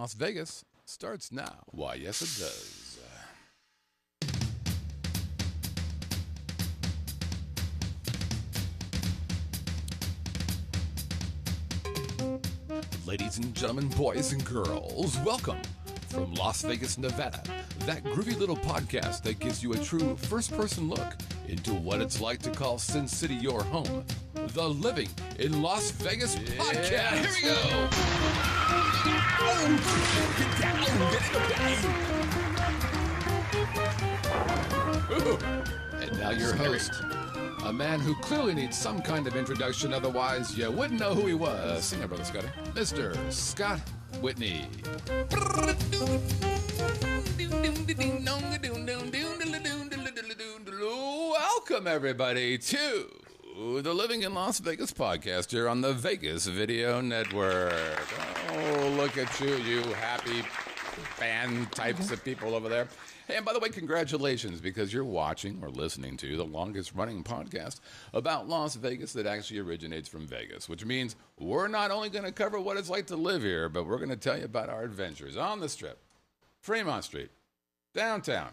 Las Vegas starts now. Why, yes, it does. Ladies and gentlemen, boys and girls, welcome from Las Vegas, Nevada, that groovy little podcast that gives you a true first-person look into what it's like to call Sin City your home. The Living in Las Vegas podcast. Here we go. And now your host, a man who clearly needs some kind of introduction, otherwise you wouldn't know who he was. Sing it, Brother Scotty. Mr. Scott Whitney. Welcome, everybody, to the Living in Las Vegas podcast here on the Vegas Video Network. Oh, look at you, you happy fan types of people over there. Hey, and by the way, congratulations, because you're watching or listening to the longest-running podcast about Las Vegas that actually originates from Vegas, which means we're not only going to cover what it's like to live here, but we're going to tell you about our adventures on the Strip, Fremont Street, downtown,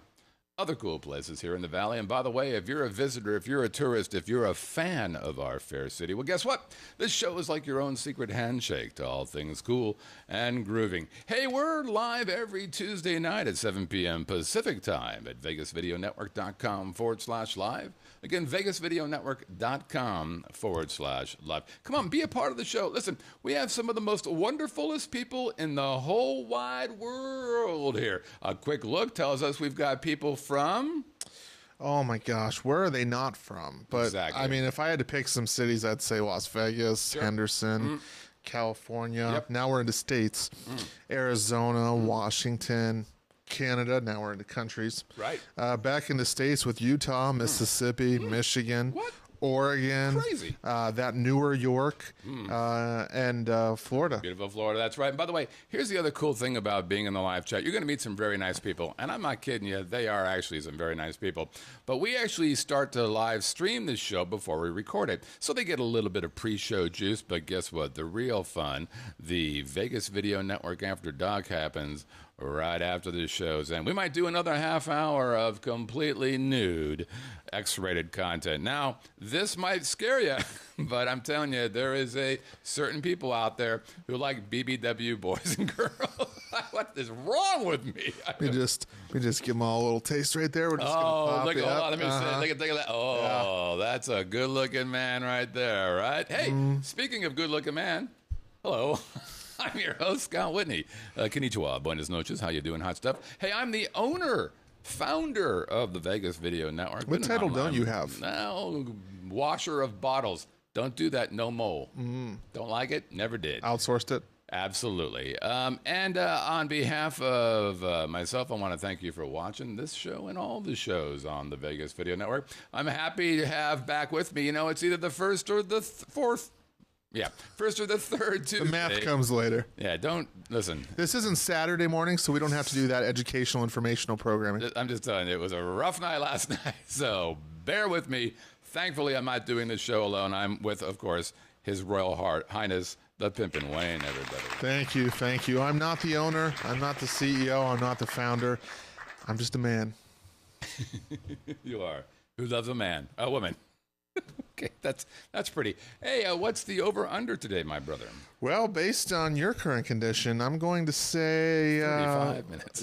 other cool places here in the Valley. And by the way, if you're a visitor, if you're a tourist, if you're a fan of our fair city, well, guess what? This show is like your own secret handshake to all things cool and grooving. Hey, we're live every Tuesday night at 7 p.m. Pacific time at VegasVideoNetwork.com/live. Again, VegasVideoNetwork.com/live. Come on, be a part of the show. Listen, we have some of the most wonderfulest people in the whole wide world here. A quick look tells us we've got people from... Oh my gosh, where are they not from? But exactly. I mean, if I had to pick some cities, I'd say Las Vegas, sure. Henderson, California. Yep. Now we're into states. Arizona, Washington, Canada. Now we're into countries. Right. Back in the states with Utah, Mississippi, Michigan. What? Oregon, Crazy. that newer York, and Florida. Beautiful Florida, that's right. And by the way, here's the other cool thing about being in the live chat. You're going to meet some very nice people. And I'm not kidding you, they are actually some very nice people. But we actually start to live stream this show before we record it. So they get a little bit of pre-show juice. But guess what? The real fun, the Vegas Video Network After Dark happens right after the shows. And we might do another half hour of completely nude X-rated content. Now, this might scare you, but I'm telling you, there is a certain people out there who like BBW boys and girls. What is wrong with me? We just give them all a little taste right there. We're just gonna pop look, it hold up. on, let me see. Look at that. Oh, that's a good-looking man right there, right? Hey, speaking of good-looking man, hello. I'm your host, Scott Whitney. Konnichiwa, buenas noches. How you doing, hot stuff? Hey, I'm the founder of the Vegas Video Network. What title don't you have? Now, washer of bottles. Don't do that no more. Don't like it? Never did. Outsourced it? Absolutely. And on behalf of myself, I want to thank you for watching this show and all the shows on the Vegas Video Network. I'm happy to have back with me, it's either the first or the fourth. Yeah, first or the third Tuesday. The math comes later. Yeah, don't listen. This isn't Saturday morning, so we don't have to do that educational, informational programming. I'm just telling you, it was a rough night last night, so bear with me. Thankfully, I'm not doing this show alone. I'm with, of course, His Royal Highness, the Pimpin' Wayne, everybody. Thank you. I'm not the owner. I'm not the CEO. I'm not the founder. I'm just a man. You are. Who loves a woman. Okay, that's pretty. Hey, what's the over-under today, my brother? Well, based on your current condition, I'm going to say... 35 minutes.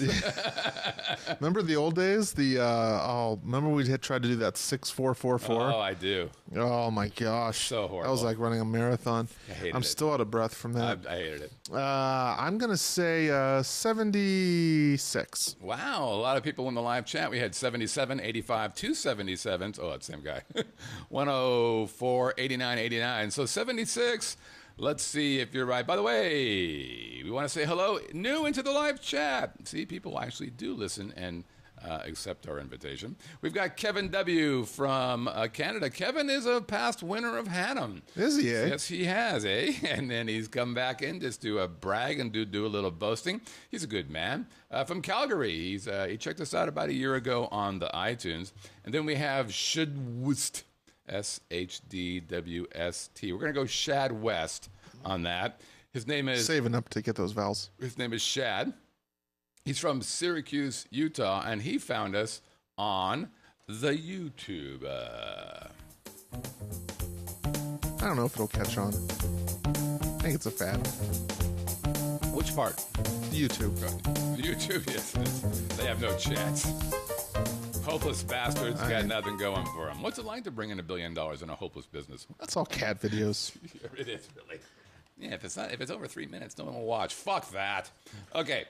Remember the old days? Remember we had tried to do that 6-4-4-4? Oh, I do. Oh, my gosh. So horrible. That was like running a marathon. I hated I'm it. still out of breath from that. I hated it. I'm going to say 76. Wow, a lot of people in the live chat. We had 77, 85, 277s. Oh, that's the same guy. 104, 89, 89. So 76. Let's see if you're right. By the way, we want to say hello, new into the live chat. See, people actually do listen and accept our invitation. We've got Kevin W. from Canada. Kevin is a past winner of Hannum. Is he, eh? Yes, he has, eh? And then he's come back in just to brag and do a little boasting. He's a good man. From Calgary. He checked us out about a year ago on the iTunes. And then we have Shadwust. SHDWST. We're going to go Shad West on that. His name is saving up to get those vowels. His name is Shad. He's from Syracuse, Utah, and he found us on the YouTube. I don't know if it'll catch on. I think it's a fad. Which part? YouTube. YouTube, yes. They have no chance. Hopeless bastards got nothing going for them. What's it like to bring in $1 billion in a hopeless business? That's all cat videos. It is, really. Yeah, if it's over 3 minutes, no one will watch. Fuck that. Okay.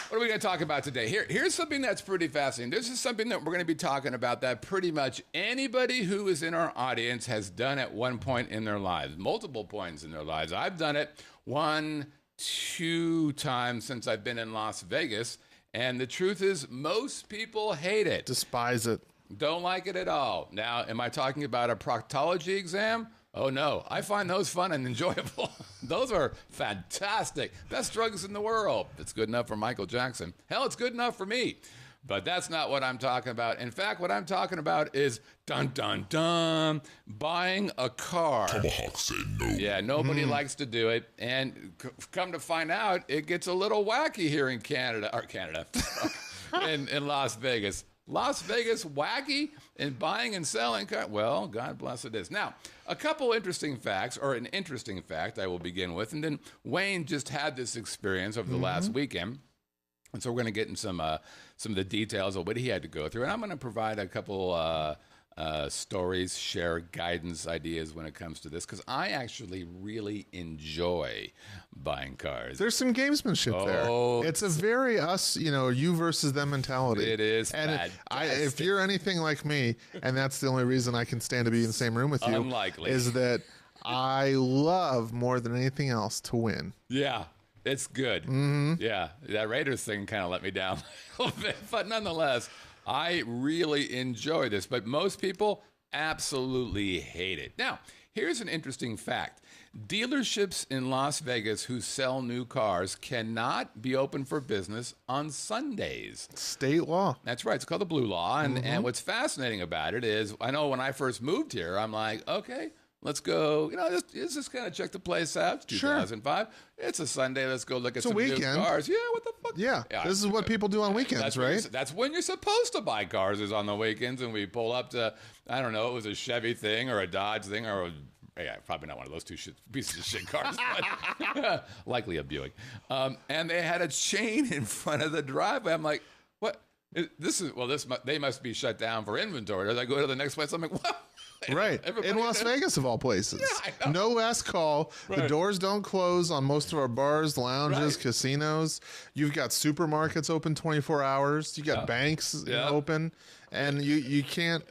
What are we going to talk about today? Here's something that's pretty fascinating. This is something that we're going to be talking about that pretty much anybody who is in our audience has done at one point in their lives, multiple points in their lives. I've done it 1, 2 times since I've been in Las Vegas, and the truth is most people hate it. Despise it. Don't like it at all. Now, am I talking about a proctology exam? Oh, no. I find those fun and enjoyable. Those are fantastic. Best drugs in the world. It's good enough for Michael Jackson. Hell, it's good enough for me. But that's not what I'm talking about. In fact, what I'm talking about is, dun, dun, dun, buying a car. Tomahawk say no. Yeah, nobody likes to do it. And come to find out, it gets a little wacky here in Canada, in Las Vegas. Las Vegas wacky in buying and selling cars? Well, God bless it is. Now, a couple interesting facts, or an interesting fact I will begin with, and then Wayne just had this experience over the last weekend. And so we're going to get in some of the details of what he had to go through. And I'm going to provide a couple stories, share guidance, ideas when it comes to this, because I actually really enjoy buying cars. There's some gamesmanship there. It's a very us, you versus them mentality. It is. And if you're anything like me, and that's the only reason I can stand to be in the same room with you, unlikely, is that I love more than anything else to win. Yeah. It's good. Mm-hmm. Yeah, that Raiders thing kind of let me down a little bit. But nonetheless, I really enjoy this. But most people absolutely hate it. Now, here's an interesting fact. Dealerships in Las Vegas who sell new cars cannot be open for business on Sundays. State law. That's right. It's called the Blue Law. And what's fascinating about it is, I know when I first moved here, I'm like, okay, let's go, let's just kind of check the place out. It's 2005. Sure. It's a Sunday. Let's go look at some new cars. Yeah, what the fuck? Yeah, this is what people do on weekends, right? That's when you're supposed to buy cars, is on the weekends. And we pull up to, I don't know, it was a Chevy thing or a Dodge thing or probably not one of those two pieces of shit cars, but likely a Buick. And they had a chain in front of the driveway. I'm like, what? They must be shut down for inventory. As I go to the next place, I'm like, what? Right. In Las Vegas, of all places. Yeah, no last call. Right. The doors don't close on most of our bars, lounges, casinos. You've got supermarkets open 24 hours. You got banks open. And you can't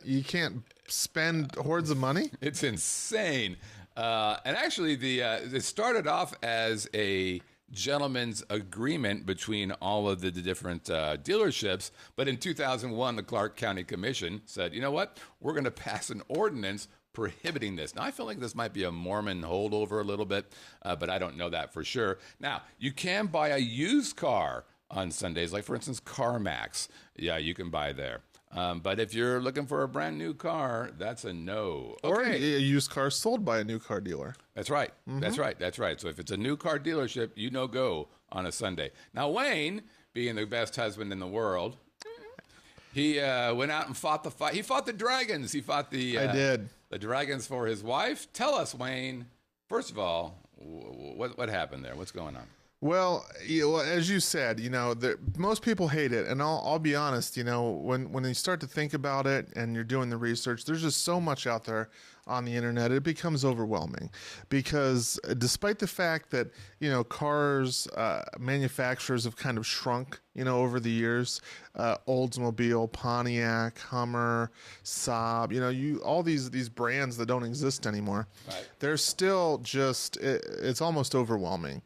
spend hordes of money. It's insane. And actually, it started off as a gentleman's agreement between all of the different dealerships. But in 2001, the Clark County Commission said, you know what? We're going to pass an ordinance prohibiting this. Now, I feel like this might be a Mormon holdover a little bit, but I don't know that for sure. Now, you can buy a used car on Sundays, like, for instance, CarMax. Yeah, you can buy there. But if you're looking for a brand new car, that's a no. Okay. Or a used car sold by a new car dealer. That's right. Mm-hmm. That's right. So if it's a new car dealership, go on a Sunday. Now, Wayne, being the best husband in the world, he went out and fought the fight. He fought the dragons. He fought the dragons for his wife. Tell us, Wayne, first of all, what happened there? What's going on? Well, as you said, most people hate it, and I'll be honest. When you start to think about it and you're doing the research, there's just so much out there on the internet. It becomes overwhelming because, despite the fact that cars manufacturers have kind of shrunk, over the years, Oldsmobile, Pontiac, Hummer, Saab, all these brands that don't exist anymore, right. They're still just it's almost overwhelming.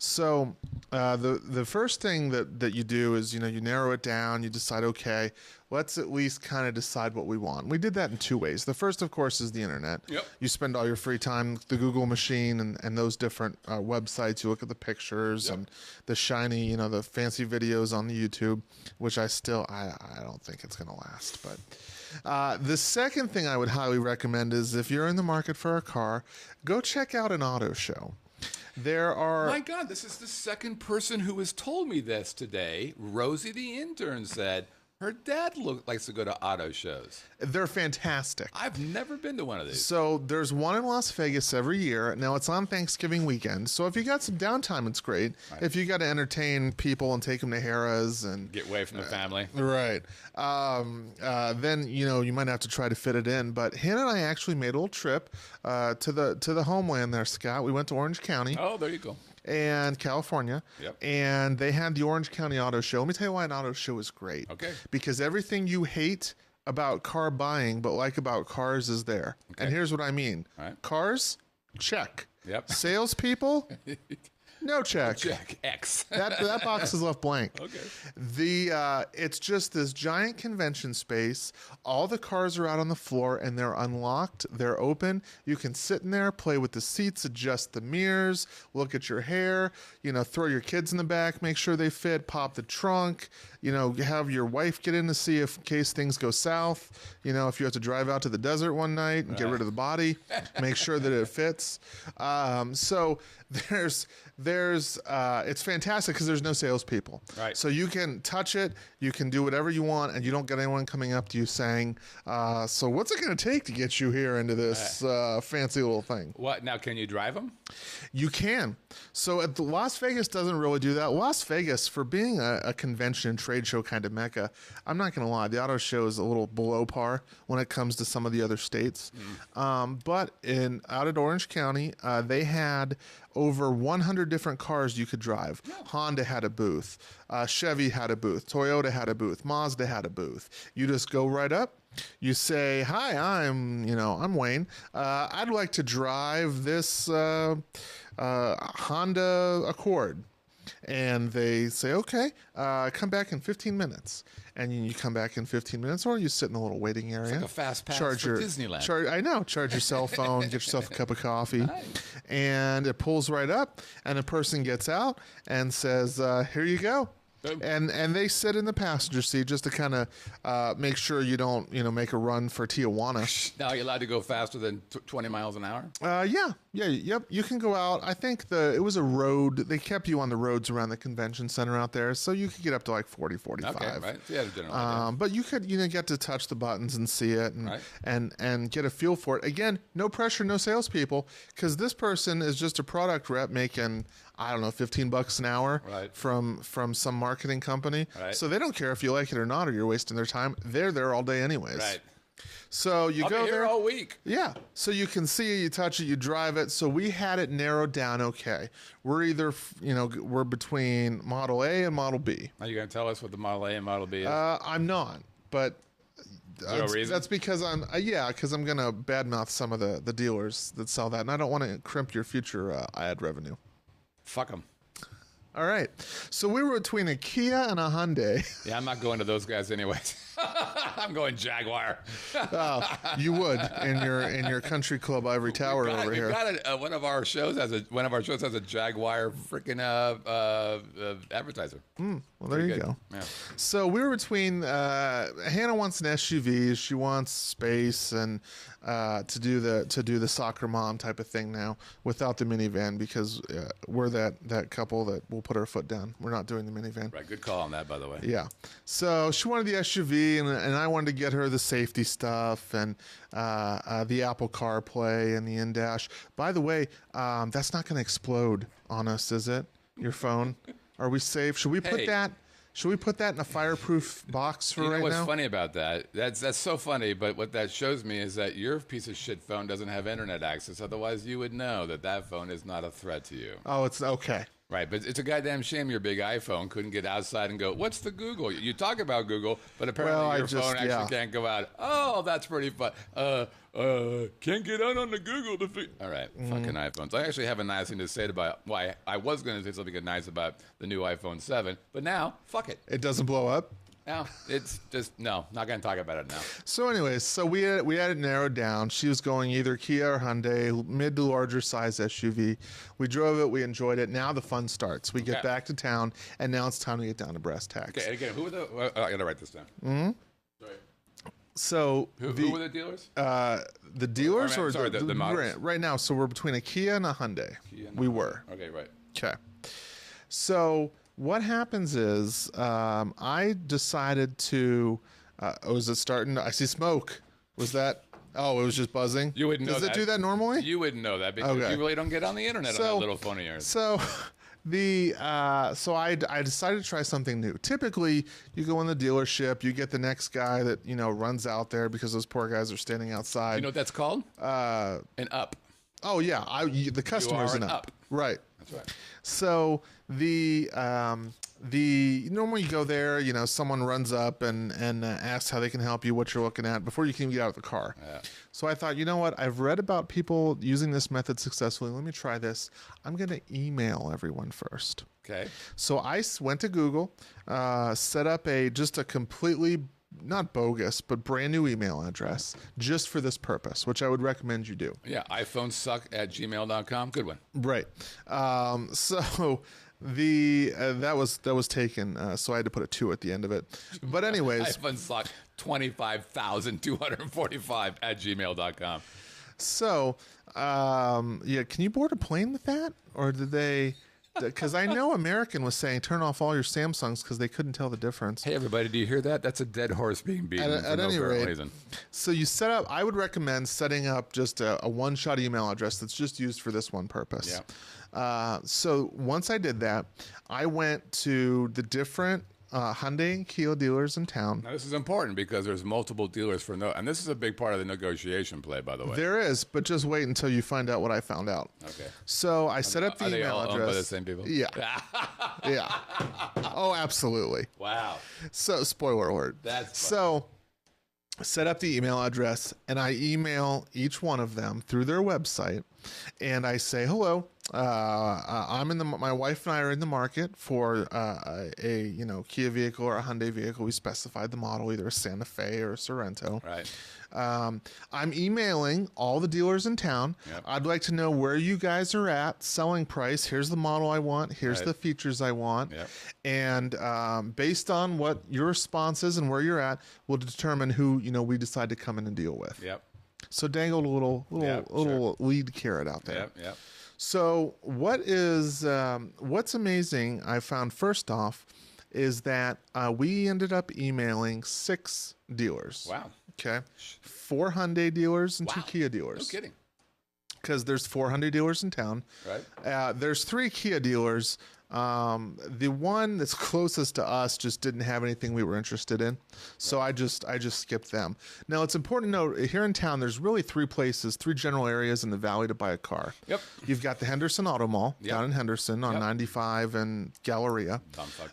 So the first thing that you do is, you narrow it down. You decide, okay, let's at least kind of decide what we want. We did that in two ways. The first, of course, is the internet. Yep. You spend all your free time, the Google machine and those different websites. You look at the pictures and the shiny, the fancy videos on the YouTube, which I don't think it's going to last. But the second thing I would highly recommend is, if you're in the market for a car, go check out an auto show. There are. My God, this is the second person who has told me this today. Rosie, the intern, said her dad likes to go to auto shows. They're fantastic. I've never been to one of these. So there's one in Las Vegas every year. Now it's on Thanksgiving weekend. So if you got some downtime, it's great. Right. If you got to entertain people and take them to Harrahs and Get away from the family. right, then you might have to try to fit it in. But Hannah and I actually made a little trip to the homeland there, Scott. We went to Orange County. Oh, there you go. And California. Yep. And they had the Orange County Auto Show. Let me tell you why an auto show is great. Okay. Because everything you hate about car buying but like about cars is there. Okay. And here's what I mean. All right. Cars, check. Yep. Salespeople, no check. Check X. That box is left blank. Okay. It's just this giant convention space. All the cars are out on the floor and they're unlocked. They're open. You can sit in there, play with the seats, adjust the mirrors, look at your hair, throw your kids in the back, make sure they fit, pop the trunk, have your wife get in to see if in case things go south, if you have to drive out to the desert one night and get rid of the body, make sure that it fits. So it's fantastic because there's no salespeople. Right. So you can touch it, you can do whatever you want, and you don't get anyone coming up to you saying, so what's it going to take to get you here into this fancy little thing? What now? Can you drive them? You can. So Las Vegas doesn't really do that. Las Vegas, for being a convention and trade show kind of mecca, I'm not going to lie, the auto show is a little below par when it comes to some of the other states. But out at Orange County, they had over 100 different cars you could drive. Yeah. Honda had a booth. Chevy had a booth. Toyota had a booth. Mazda had a booth. You just go right up. You say, "Hi, I'm Wayne. I'd like to drive this Honda Accord." And they say, "Okay, come back in 15 minutes." And you come back in 15 minutes, or you sit in a little waiting area. It's like a fast pass for Disneyland. I know. Charge your cell phone, get yourself a cup of coffee, and it pulls right up, and a person gets out and says, "Here you go." And they sit in the passenger seat just to kind of make sure you don't make a run for Tijuana. Now you're allowed to go faster than 20 miles an hour? Yep. You can go out. I think it was a road. They kept you on the roads around the convention center out there, so you could get up to like 40, 45. Okay, right. So you had a general idea. But you could get to touch the buttons and see it and get a feel for it. Again, no pressure, no salespeople, because this person is just a product rep making, I don't know, $15 an hour from some marketing company. Right. So they don't care if you like it or not, or you're wasting their time. They're there all day anyways. Right. So you I'll go be here there all week. Yeah. So you can see it, you touch it, you drive it. So we had it narrowed down. Okay. We're either, we're between Model A and Model B. Are you going to tell us what the Model A and Model B is? I'm not, but no reason? That's because I'm going to badmouth some of the dealers that sell that, and I don't want to crimp your future ad revenue. Fuck them. All right. So we were between a Kia and a Hyundai. Yeah, I'm not going to those guys anyways. I'm going Jaguar. You would in your country club ivory tower over here. One of our shows has a Jaguar freaking advertiser. Well, there you go. Yeah. So we were between. Hannah wants an SUV. She wants space and to do the soccer mom type of thing now without the minivan, because we're that couple that will put our foot down. We're not doing the minivan. Right. Good call on that, by the way. Yeah. So she wanted the SUV, and I wanted to get her the safety stuff and the Apple CarPlay and the in-dash. By the way, that's not going to explode on us, is it? Your phone? Are we safe? Should we put that? Should we put that in a fireproof box for right now? You know what's funny about that? That's so funny, but what that shows me is that your piece of shit phone doesn't have internet access. Otherwise, you would know that phone is not a threat to you. Oh, it's okay. Right, but it's a goddamn shame your big iPhone couldn't get outside and go, what's the Google? You talk about Google, but apparently your phone actually can't go out. Oh, that's pretty fun. Can't get out on the Google. All right, fucking iPhones. I actually have a nice thing to say about why I was going to say something nice about the new iPhone 7, but now, fuck it. It doesn't blow up? No, it's just, not going to talk about it now. So anyways, we had it narrowed down. She was going either Kia or Hyundai, mid to larger size SUV. We drove it. We enjoyed it. Now the fun starts. We get back to town, and now it's time to get down to brass tacks. Okay, and again, who are I got to write this down. Mm-hmm. Sorry. So Who were the dealers? The dealers the models? right now? So we're between a Kia and a Hyundai. We were. Okay, right. Okay. So what happens is I decided to. Is it starting? I see smoke. Was that? Oh, it was just buzzing. You wouldn't know Does that. it do that normally? You wouldn't know that because Okay. you really don't get on the internet on that little phone of yours. So I decided to try something new. Typically, you go in the dealership, you get the next guy that runs out there because those poor guys are standing outside. You know what that's called? An up. Oh yeah, the customer's an an up. Right. That's right. So the normally you go there, someone runs up and asks how they can help you, what you're looking at before you can even get out of the car. Yeah. So I thought, you know what? I've read about people using this method successfully. Let me try this. I'm going to email everyone first. Okay. So I went to Google, set up just a completely not bogus, but brand new email address just for this purpose, which I would recommend you do. Yeah, iPhonesuck@gmail.com. Good one. Right. So that was taken, so I had to put a 2 at the end of it. But anyways, iPhonesuck 25,245 @gmail.com. so yeah, can you board a plane with that, or did they? Because I know American was saying turn off all your Samsungs because they couldn't tell the difference. Hey everybody, do you hear that? That's a dead horse being beaten At for any no rate, reason. So you set up. I would recommend setting up just a one-shot email address that's just used for this one purpose. Yeah. So once I did that, I went to the different Hyundai and Kia dealers in town. Now this is important because there's multiple dealers and this is a big part of the negotiation play, by the way. There is, but just wait until you find out what I found out. Okay. So I set up the Are they email all address. owned by the same people? Yeah. Yeah. Oh, absolutely. Wow. So spoiler alert. That's so. Set up the email address, and I email each one of them through their website, and I say, "Hello, my wife and I are in the market for a Kia vehicle or a Hyundai vehicle. We specified the model, either a Santa Fe or a Sorento. Right. I'm emailing all the dealers in town. Yep. I'd like to know where you guys are at, selling price. Here's the model I want. Here's the features I want. Yep. And based on what your response is and where you're at, we'll determine who we decide to come in and deal with." Yep. So dangled a little sure. lead carrot out there. Yep. Yep. So what's amazing, I found first off, is that we ended up emailing 6 dealers. Wow. Okay. 4 Hyundai dealers and 2 Kia dealers. No kidding. Because there's 4 Hyundai dealers in town. Right. There's 3 Kia dealers. The one that's closest to us just didn't have anything we were interested in, so I just skipped them. Now it's important to note here in town there's really 3 general areas in the valley to buy a car. Yep. You've got the Henderson Auto Mall down in Henderson on 95 and Galleria.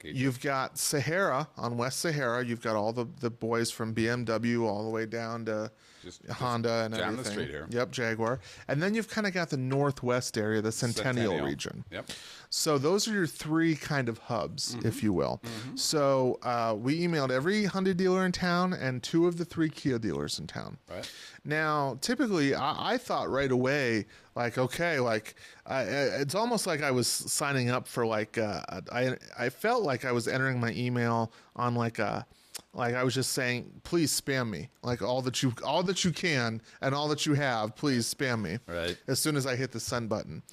You've got Sahara on West Sahara. You've got all the boys from BMW all the way down to Honda and down everything. The street here. Yep, Jaguar. And then you've kind of got the northwest area, the Centennial region. Yep. So those are your 3 kind of hubs, if you will. So we emailed every Hyundai dealer in town and 2 of the 3 Kia dealers in town. Right. Now, typically, I thought right away, it's almost like I was signing up for I felt like I was entering my email on like I was just saying, please spam me, like all that you can and all that you have, please spam me. Right. As soon as I hit the send button.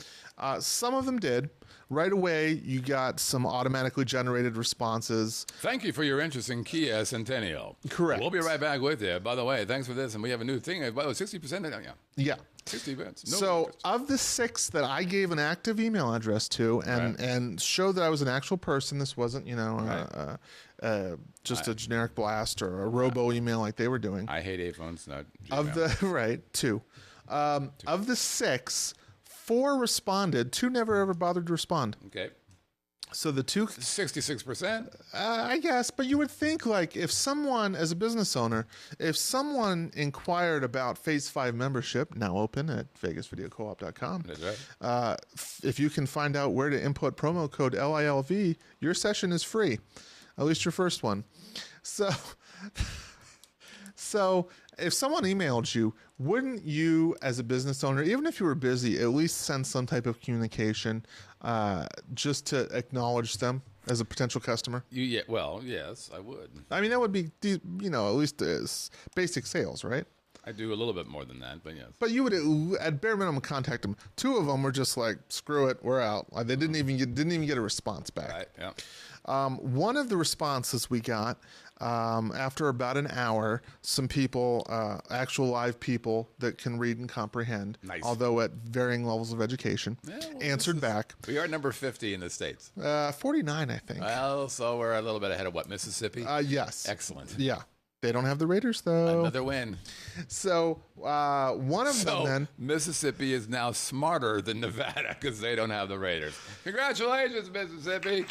Some of them did. Right away, you got some automatically generated responses. Thank you for your interest in Kia Centennial. Correct. We'll be right back with you. By the way, thanks for this, and we have a new thing. By the way, 60%. Yeah. 60 minutes. No So interest. of the 6 that I gave an active email address to and showed that I was an actual person, this wasn't just a generic blast or a robo email like they were doing. I hate iPhones, not Gmail. Of the 2. Of the 6, 4 responded. 2 never ever bothered to respond. Okay. So the 2, 66%. I guess, but you would think if someone, as a business owner, if someone inquired about Phase 5 membership, now open at vegasvideocoop.com. That's right. If you can find out where to input promo code LILV, your session is free, at least your first one. So if someone emailed you, wouldn't you, as a business owner, even if you were busy, at least send some type of communication just to acknowledge them as a potential customer? Well, yes, I would. I mean, that would be, at least basic sales, right? I do a little bit more than that, but yes. But you would, at bare minimum, contact them. Two of them were just like, screw it, we're out. Like, they didn't even get a response back. Right, yeah. One of the responses we got after about an hour, some people, actual live people that can read and comprehend, although at varying levels of education, answered back. We are number 50 in the States. 49, I think. Well, so we're a little bit ahead of what, Mississippi? Yes. Excellent. Yeah. They don't have the Raiders, though. Another win. So one of them then... Mississippi is now smarter than Nevada because they don't have the Raiders. Congratulations, Mississippi.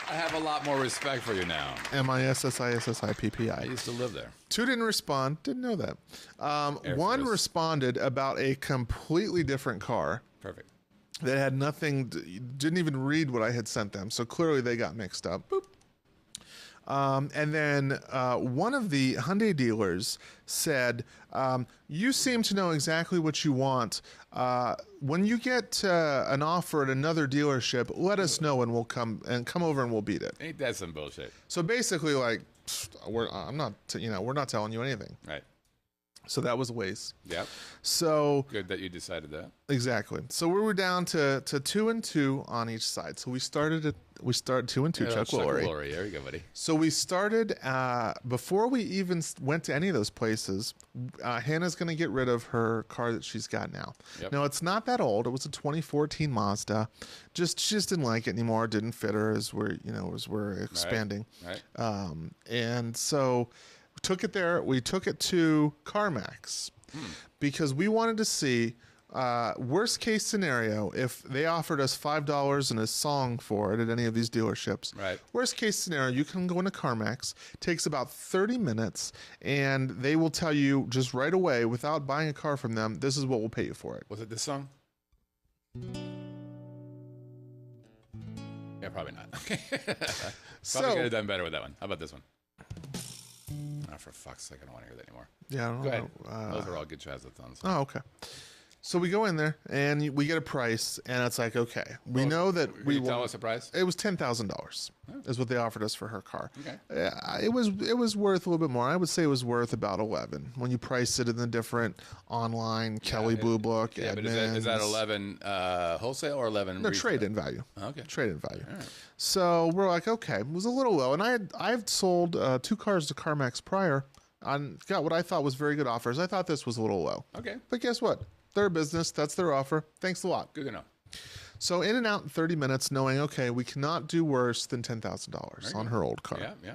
I have a lot more respect for you now. MISSISSIPPI. I used to live there. Two didn't respond. Didn't know that. One responded about a completely different car. Perfect. That had nothing... Didn't even read what I had sent them. So clearly they got mixed up. Boop. And then one of the Hyundai dealers said, you seem to know exactly what you want. When you get an offer at another dealership, let us know and we'll come over and we'll beat it. Ain't that some bullshit? So basically, like, we're not telling you anything. Right. So that was a waste. Yep. So good that you decided that. Exactly. So we were down to 2 and 2 on each side. So we started 2 and 2. Chuck Woolery. There you go, buddy. So we started before we even went to any of those places. Hannah's going to get rid of her car that she's got now. Yep. Now it's not that old. It was a 2014 Mazda. She just didn't like it anymore. It didn't fit her as we're expanding. Right. And so we took it there. We took it to CarMax because we wanted to see. Worst case scenario, if they offered us $5 and a song for it at any of these dealerships. Right. Worst case scenario, you can go into CarMax. Takes about 30 minutes, and they will tell you just right away, without buying a car from them, this is what we'll pay you for it. Was it this song? Yeah, probably not. Probably could have done better with that one. How about this one? Oh, for fuck's sake, I don't want to hear that anymore. Yeah, I don't go know. ahead. Those are all good Chazatons. Oh, okay. So we go in there and we get a price, and it's like, okay, we know that we will. Tell us a price. It was $10,000 is what they offered us for her car. Okay. It was worth a little bit more. I would say it was worth about 11 when you price it in the different online Kelley Blue Book. Yeah, but is that 11 wholesale or 11? No, trade-in value. Okay. Trade-in value. All right. So we're like, okay, it was a little low, and I've sold 2 cars to CarMax prior. I got what I thought was very good offers. I thought this was a little low. Okay. But guess what? Their business, that's their offer. Thanks a lot. Good to know. So in and out in 30 minutes, knowing, okay, we cannot do worse than $10,000 on her old car. Yeah.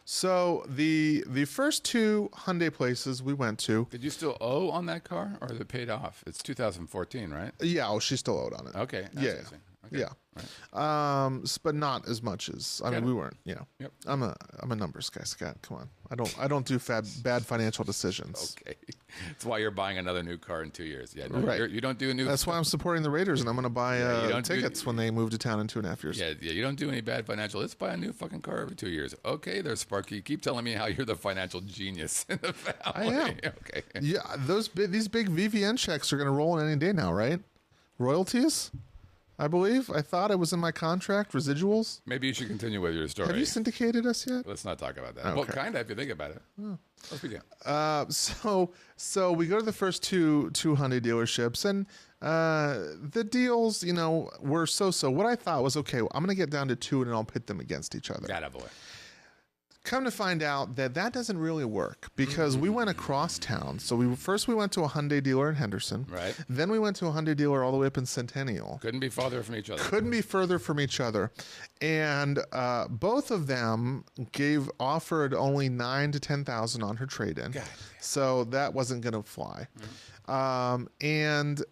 So the first 2 Hyundai places we went to. Did you still owe on that car, or is it paid off? It's 2014, right? Yeah, she still owed on it. Okay. Yeah. Okay. Yeah. Right. But not as much as we weren't. Yep. I'm a numbers guy, Scott. Come on. I don't do bad financial decisions. Okay. That's why you're buying another new car in 2 years. Yeah. No, right. You don't do a new. That's why I'm supporting the Raiders, and I'm going to buy tickets when they move to town in 2.5 years. Yeah. You don't do any bad financial. Let's buy a new fucking car every 2 years. Okay, there, Sparky. Keep telling me how you're the financial genius in the family. I am. Okay. Yeah. These big VVN checks are going to roll in any day now, right? Royalties. I believe. I thought it was in my contract. Residuals. Maybe you should continue with your story. Have you syndicated us yet? Let's not talk about that. Okay. Well, kind of, if you think about it. Oh. Let's begin. So we go to the first two Hyundai dealerships, and the deals, were so. What I thought was, okay, I'm going to get down to 2, and I'll pit them against each other. That boy. Come to find out that doesn't really work because we went across town. So we went to a Hyundai dealer in Henderson. Right. Then we went to a Hyundai dealer all the way up in Centennial. Couldn't be farther from each other. Couldn't be further from each other. And both of them offered only $9,000 to $10,000 on her trade-in. God. So that wasn't going to fly. And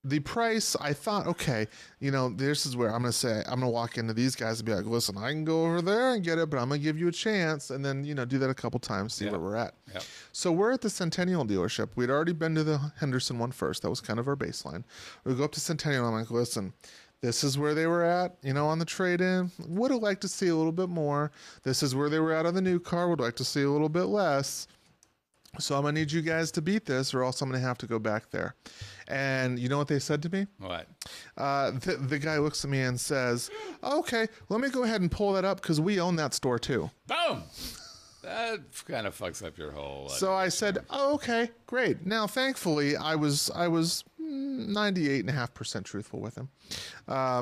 the price, I thought, okay, this is where I'm going to walk into these guys and be like, listen, I can go over there and get it, but I'm going to give you a chance. And then, do that a couple times, see where we're at. Yep. So we're at the Centennial dealership. We'd already been to the Henderson one first. That was kind of our baseline. We go up to Centennial and I'm like, listen, this is where they were at, on the trade-in. Would have liked to see a little bit more. This is where they were at on the new car. Would like to see a little bit less. So I'm going to need you guys to beat this or else I'm going to have to go back there. And you know what they said to me? What? The guy looks at me and says, okay, let me go ahead and pull that up because we own that store too. Boom! That kind of fucks up your whole... So I said, oh, okay, great. Now, thankfully, I was 98.5% truthful with him.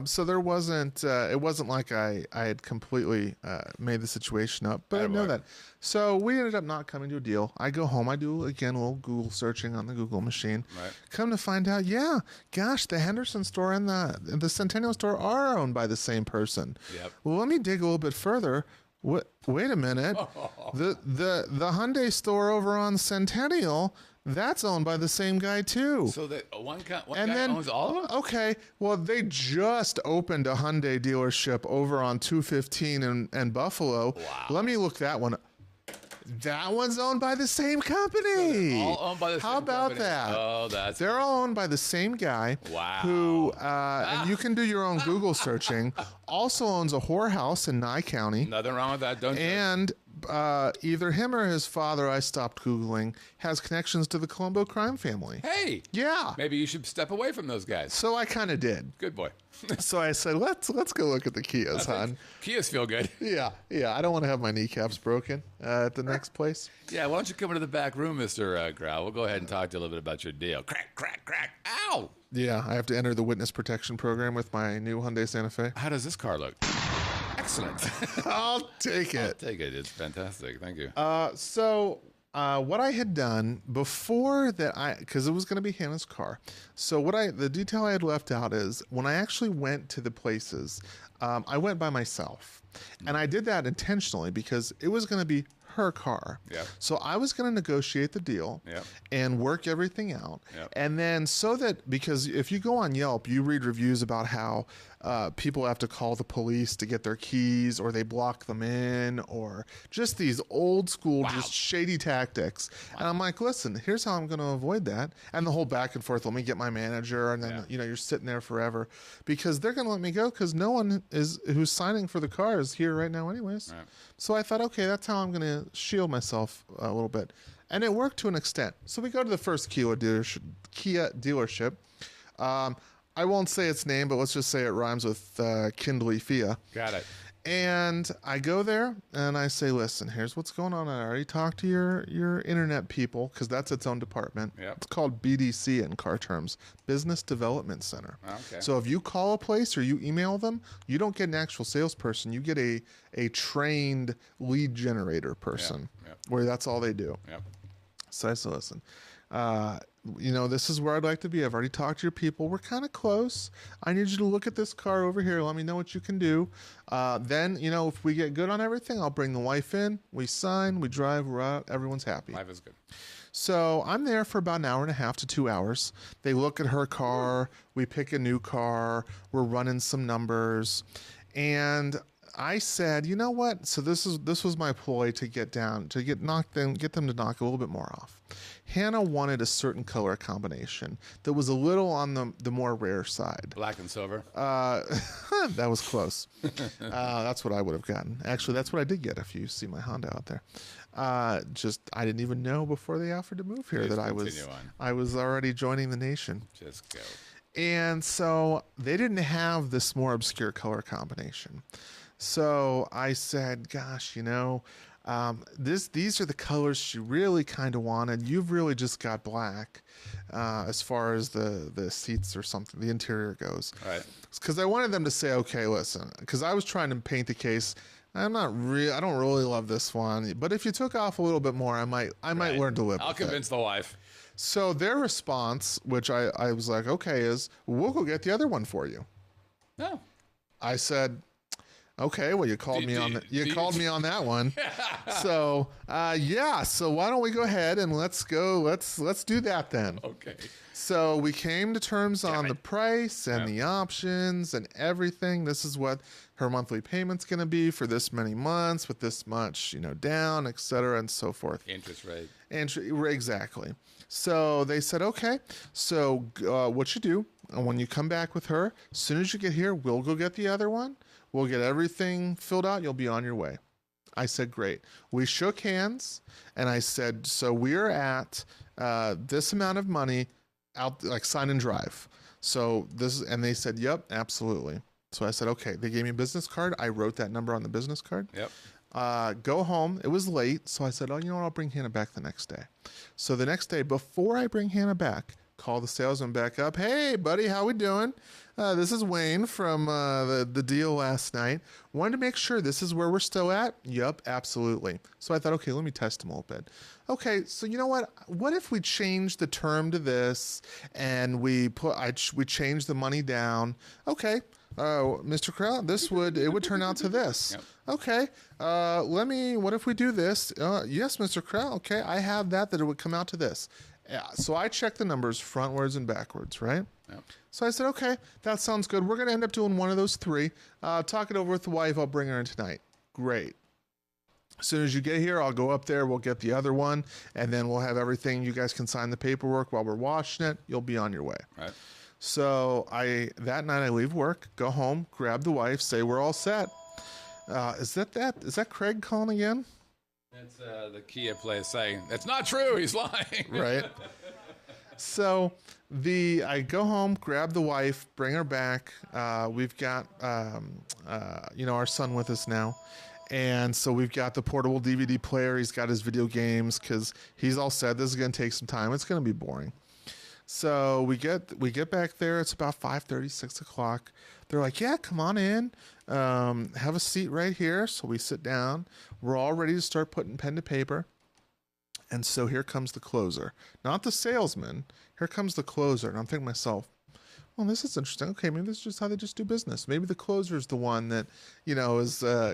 So there wasn't, it wasn't like I had completely made the situation up, but I know that. So we ended up not coming to a deal. I go home. I do, again, a little Google searching on the Google machine. Right. Come to find out, yeah, gosh, the Henderson store and the Centennial store are owned by the same person. Yep. Well, let me dig a little bit further. Wait a minute. The Hyundai store over on Centennial, that's owned by the same guy too. So that one guy owns all of them? Okay, well, they just opened a Hyundai dealership over on 215 and Buffalo. Wow. Let me look that one up. That one's owned by the same company. So all owned by the How same about company? that? Oh, They're all owned by the same guy. Wow. Who, and you can do your own Google searching, also owns a whorehouse in Nye County. Nothing wrong with that. Don't you? And either him or his father, I stopped Googling, has connections to the Colombo crime family. Hey. Yeah. Maybe you should step away from those guys. So I kind of did. Good boy. So I said, let's go look at the Kias, hon. Kias feel good. Yeah. I don't want to have my kneecaps broken at the next place. Yeah, why don't you come into the back room, Mr. Grau? We'll go ahead and talk to you a little bit about your deal. Crack, crack, crack. Ow! Yeah, I have to enter the witness protection program with my new Hyundai Santa Fe. How does this car look? Excellent. I'll take it. I'll take it. It's fantastic. Thank you. So what I had done before that, because it was going to be Hannah's car. So the detail I had left out is when I actually went to the places, I went by myself, and I did that intentionally because it was going to be her car. Yep. So I was going to negotiate the deal Yep. and work everything out. Yep. And then because if you go on Yelp, you read reviews about how people have to call the police to get their keys, or they block them in, or just these old school, just shady tactics. Wow. And I'm like, listen, here's how I'm going to avoid that. And the whole back and forth, let me get my manager. And then, you're sitting there forever because they're going to let me go because no one who's signing for the car is here right now anyways. Right. So I thought, okay, that's how I'm going to shield myself a little bit. And it worked to an extent. So we go to the first Kia dealership. I won't say its name, but let's just say it rhymes with Kindly Fia. Got it. And I go there and I say, listen, here's what's going on. I already talked to your internet people because that's its own department. Yep. It's called BDC in car terms, Business Development Center. Okay. So if you call a place or you email them, you don't get an actual salesperson. You get a trained lead generator person where that's all they do. Yep. So I said, listen, this is where I'd like to be. I've already talked to your people. We're kind of close. I need you to look at this car over here. Let me know what you can do. Then, if we get good on everything, I'll bring the wife in. We sign, we drive, we're out. Everyone's happy. Life is good. So I'm there for about an hour and a half to 2 hours. They look at her car. We pick a new car. We're running some numbers. And I said, you know what? So this was my ploy to get them to knock a little bit more off. Hannah wanted a certain color combination that was a little on the more rare side. Black and silver. That was close. That's what I would have gotten. Actually, that's what I did get. If you see my Honda out there, I didn't even know before they offered to move here that I was already joining the nation. Just go. And so they didn't have this more obscure color combination. So I said, gosh, these are the colors she really kind of wanted. You've really just got black as far as the seats or something, the interior goes. Right. Because I wanted them to say, okay, listen, because I was trying to paint the case. I don't really love this one, but if you took off a little bit more, I might learn to live with it. I'll convince the wife. So their response, which I was like, okay, is we'll go get the other one for you. No. I said, okay, well, you called me on that one. So, so why don't we go ahead and let's do that then. Okay. So we came to terms on the price and the options and everything. This is what her monthly payment's going to be for this many months with this much, down, et cetera, and so forth. Interest rate. Exactly. So they said, okay, so what you do when you come back with her, as soon as you get here, we'll go get the other one. We'll get everything filled out. You'll be on your way. I said, great. We shook hands, and I said, so we're at this amount of money. out, like sign and drive. So and they said, yep, absolutely. So I said, okay. They gave me a business card. I wrote that number on the business card. Yep. Go home. It was late. So I said, oh, you know what? I'll bring Hannah back the next day. So the next day, before I bring Hannah back, call the salesman back up. Hey, buddy, how we doing? This is Wayne from the deal last night. Wanted to make sure this is where we're still at. Yup, absolutely. So I thought, okay, let me test him a little bit. Okay, so you know what? What if we change the term to this and we change the money down? Okay, Mr. Crow, it would turn out to this. Yep. Okay, what if we do this? Yes, Mr. Crow. Okay, I have that it would come out to this. Yeah, so I checked the numbers frontwards and backwards, right? Yep. So I said, okay, that sounds good. We're going to end up doing one of those three. Talk it over with the wife. I'll bring her in tonight. Great. As soon as you get here, I'll go up there. We'll get the other one, and then we'll have everything. You guys can sign the paperwork while we're washing it. You'll be on your way. Right. So that night I leave work, go home, grab the wife, say we're all set. Is that Craig calling again? That's the Kia place saying, that's not true. He's lying. Right. So I go home, grab the wife, bring her back. We've got, our son with us now. And so we've got the portable DVD player. He's got his video games because he's all set. This is going to take some time. It's going to be boring. So we get back there. It's about 5:30, 6 o'clock. They're like, yeah, come on in. Have a seat right here. So we sit down. We're all ready to start putting pen to paper. And so here comes the closer. Not the salesman. Here comes the closer. And I'm thinking to myself, well, this is interesting. Okay, maybe this is just how they just do business. Maybe the closer is the one that,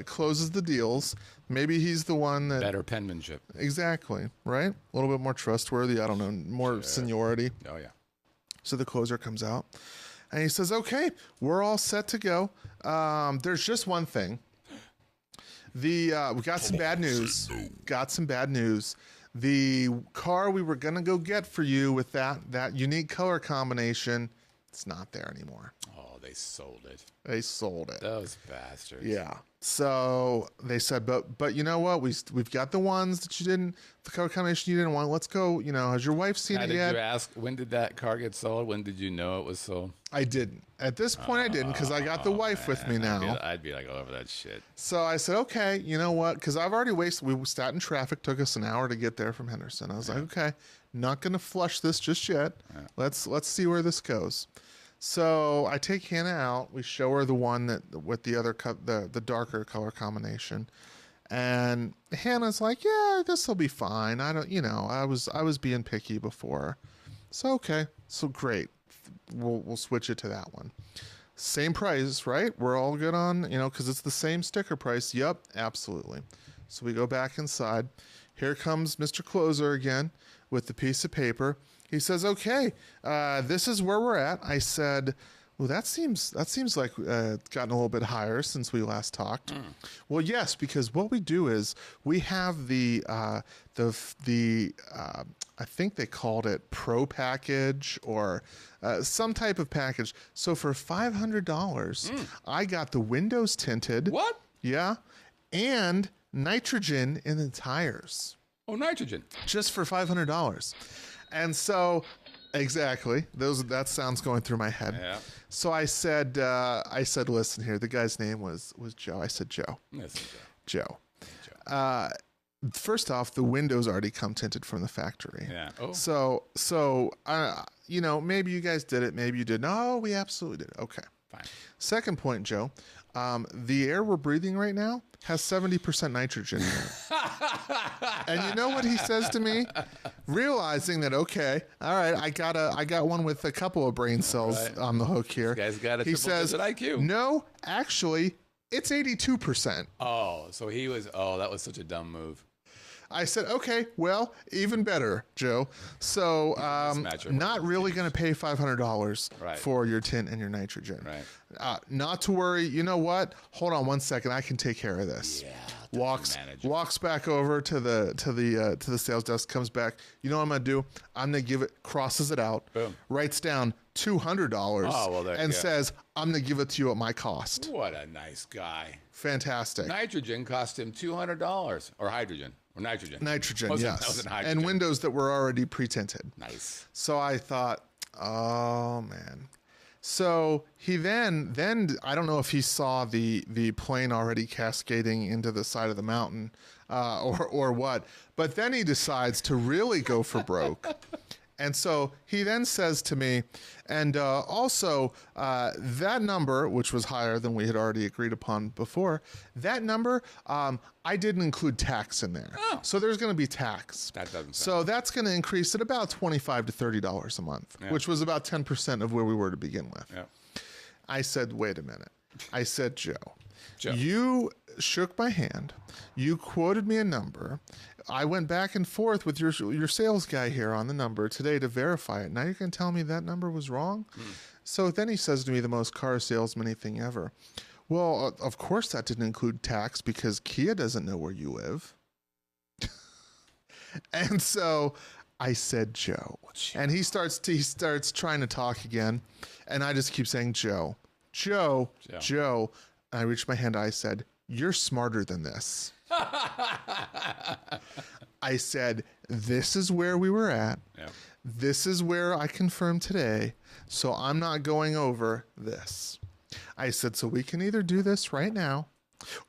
closes the deals. Maybe he's the one that... Better penmanship. Exactly, right? A little bit more trustworthy. I don't know, more seniority. Oh, yeah. So the closer comes out. And he says, okay, we're all set to go. There's just one thing. We got some bad news. The car we were going to go get for you with that unique color combination, it's not there anymore. Oh, they sold it. Those bastards. Yeah. So they said, but you know what? We've got the ones that you didn't, the color combination you didn't want. Let's go. Has your wife seen it yet? Did you ask, when did that car get sold? When did you know it was sold? I didn't. At this point, I didn't because I got the wife with me now. I'd be like all over that shit. So I said, okay, you know what? Because I've already wasted. We sat in traffic. Took us an hour to get there from Henderson. I was like, okay, not going to flush this just yet. Yeah. Let's see where this goes. So I take Hannah out. We show her the one that with the other the darker color combination, and Hannah's like, "Yeah, this will be fine." I don't, I was being picky before, so okay, so great. We'll switch it to that one. Same price, right? We're all good on, because it's the same sticker price. Yep, absolutely. So we go back inside. Here comes Mr. Closer again with the piece of paper. He says, okay, this is where we're at. I said, well, that seems like it's gotten a little bit higher since we last talked. Well, yes, because what we do is we have the I think they called it Pro package or some type of package. So for $500, I got the windows tinted. What? Yeah. And nitrogen in the tires. Oh, nitrogen. Just for $500. And so, exactly, that sounds going through my head. Yeah. So I said, listen here. The guy's name was Joe. I said, Joe. Yes, Joe. First off, the windows already come tinted from the factory. Yeah. Oh. So maybe you guys did it. Maybe you didn't. No, we absolutely did. Okay. Fine. Second point, Joe. The air we're breathing right now has 70% nitrogen in it. And you know what he says to me? Realizing that, okay, all right, I got one with a couple of brain cells on the hook here. This guy's got a he says, IQ. No, actually, it's 82%. Oh, so that was such a dumb move. I said, okay, well, even better, Joe. So, not really going to pay $500 for your tint and your nitrogen. Right. Not to worry. You know what? Hold on one second. I can take care of this. Yeah. Walks back over to the sales desk. Comes back. You know what I'm going to do? I'm going to give it. Crosses it out. Boom. Writes down $200. Oh, well, and says, I'm going to give it to you at my cost. What a nice guy. Fantastic. Nitrogen cost him $200 or hydrogen. Or nitrogen. Nitrogen, That yes. wasn't hydrogen. And windows that were already pre-tinted. Nice. So I thought, Oh man. So he then I don't know if he saw the plane already cascading into the side of the mountain, or what, but then he decides to really go for broke. And so he then says to me, and also that number, which was higher than we had already agreed upon before, that number, I didn't include tax in there. Oh. So there's going to be tax. That doesn't sound So that's going to increase at about $25 to $30 a month, which was about 10% of where we were to begin with. Yeah. I said, wait a minute. I said, Joe, Joe. you shook my hand. You quoted me a number. I went back and forth with your sales guy here on the number today to verify it. Now you're going to tell me that number was wrong? So then he says to me the most car salesman thing ever. Well, of course that didn't include tax because Kia doesn't know where you live. And so I said, Joe. And he starts trying to talk again. And I just keep saying, Joe. I reached my hand. I said, you're smarter than this. I said, this is where we were at. Yeah. This is where I confirmed today. So I'm not going over this. I said, so we can either do this right now,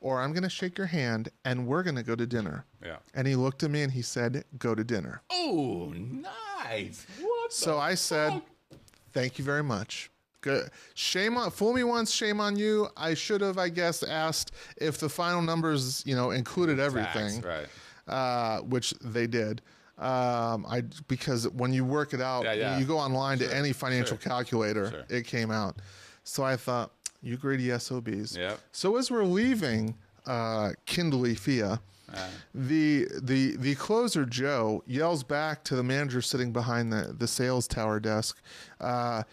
or I'm going to shake your hand and we're going to go to dinner. Yeah. And he looked at me and he said, go to dinner. Oh, nice. What So I said, thank you very much. Good. Fool me once, shame on you. I should have, I guess, asked if the final numbers, included everything, tax, right? Which they did. Because when you work it out, you go online to any financial calculator, it came out. So I thought, you greedy SOBs. Yep. So as we're leaving Kindly Fia, the closer Joe yells back to the manager sitting behind the sales tower desk, oh,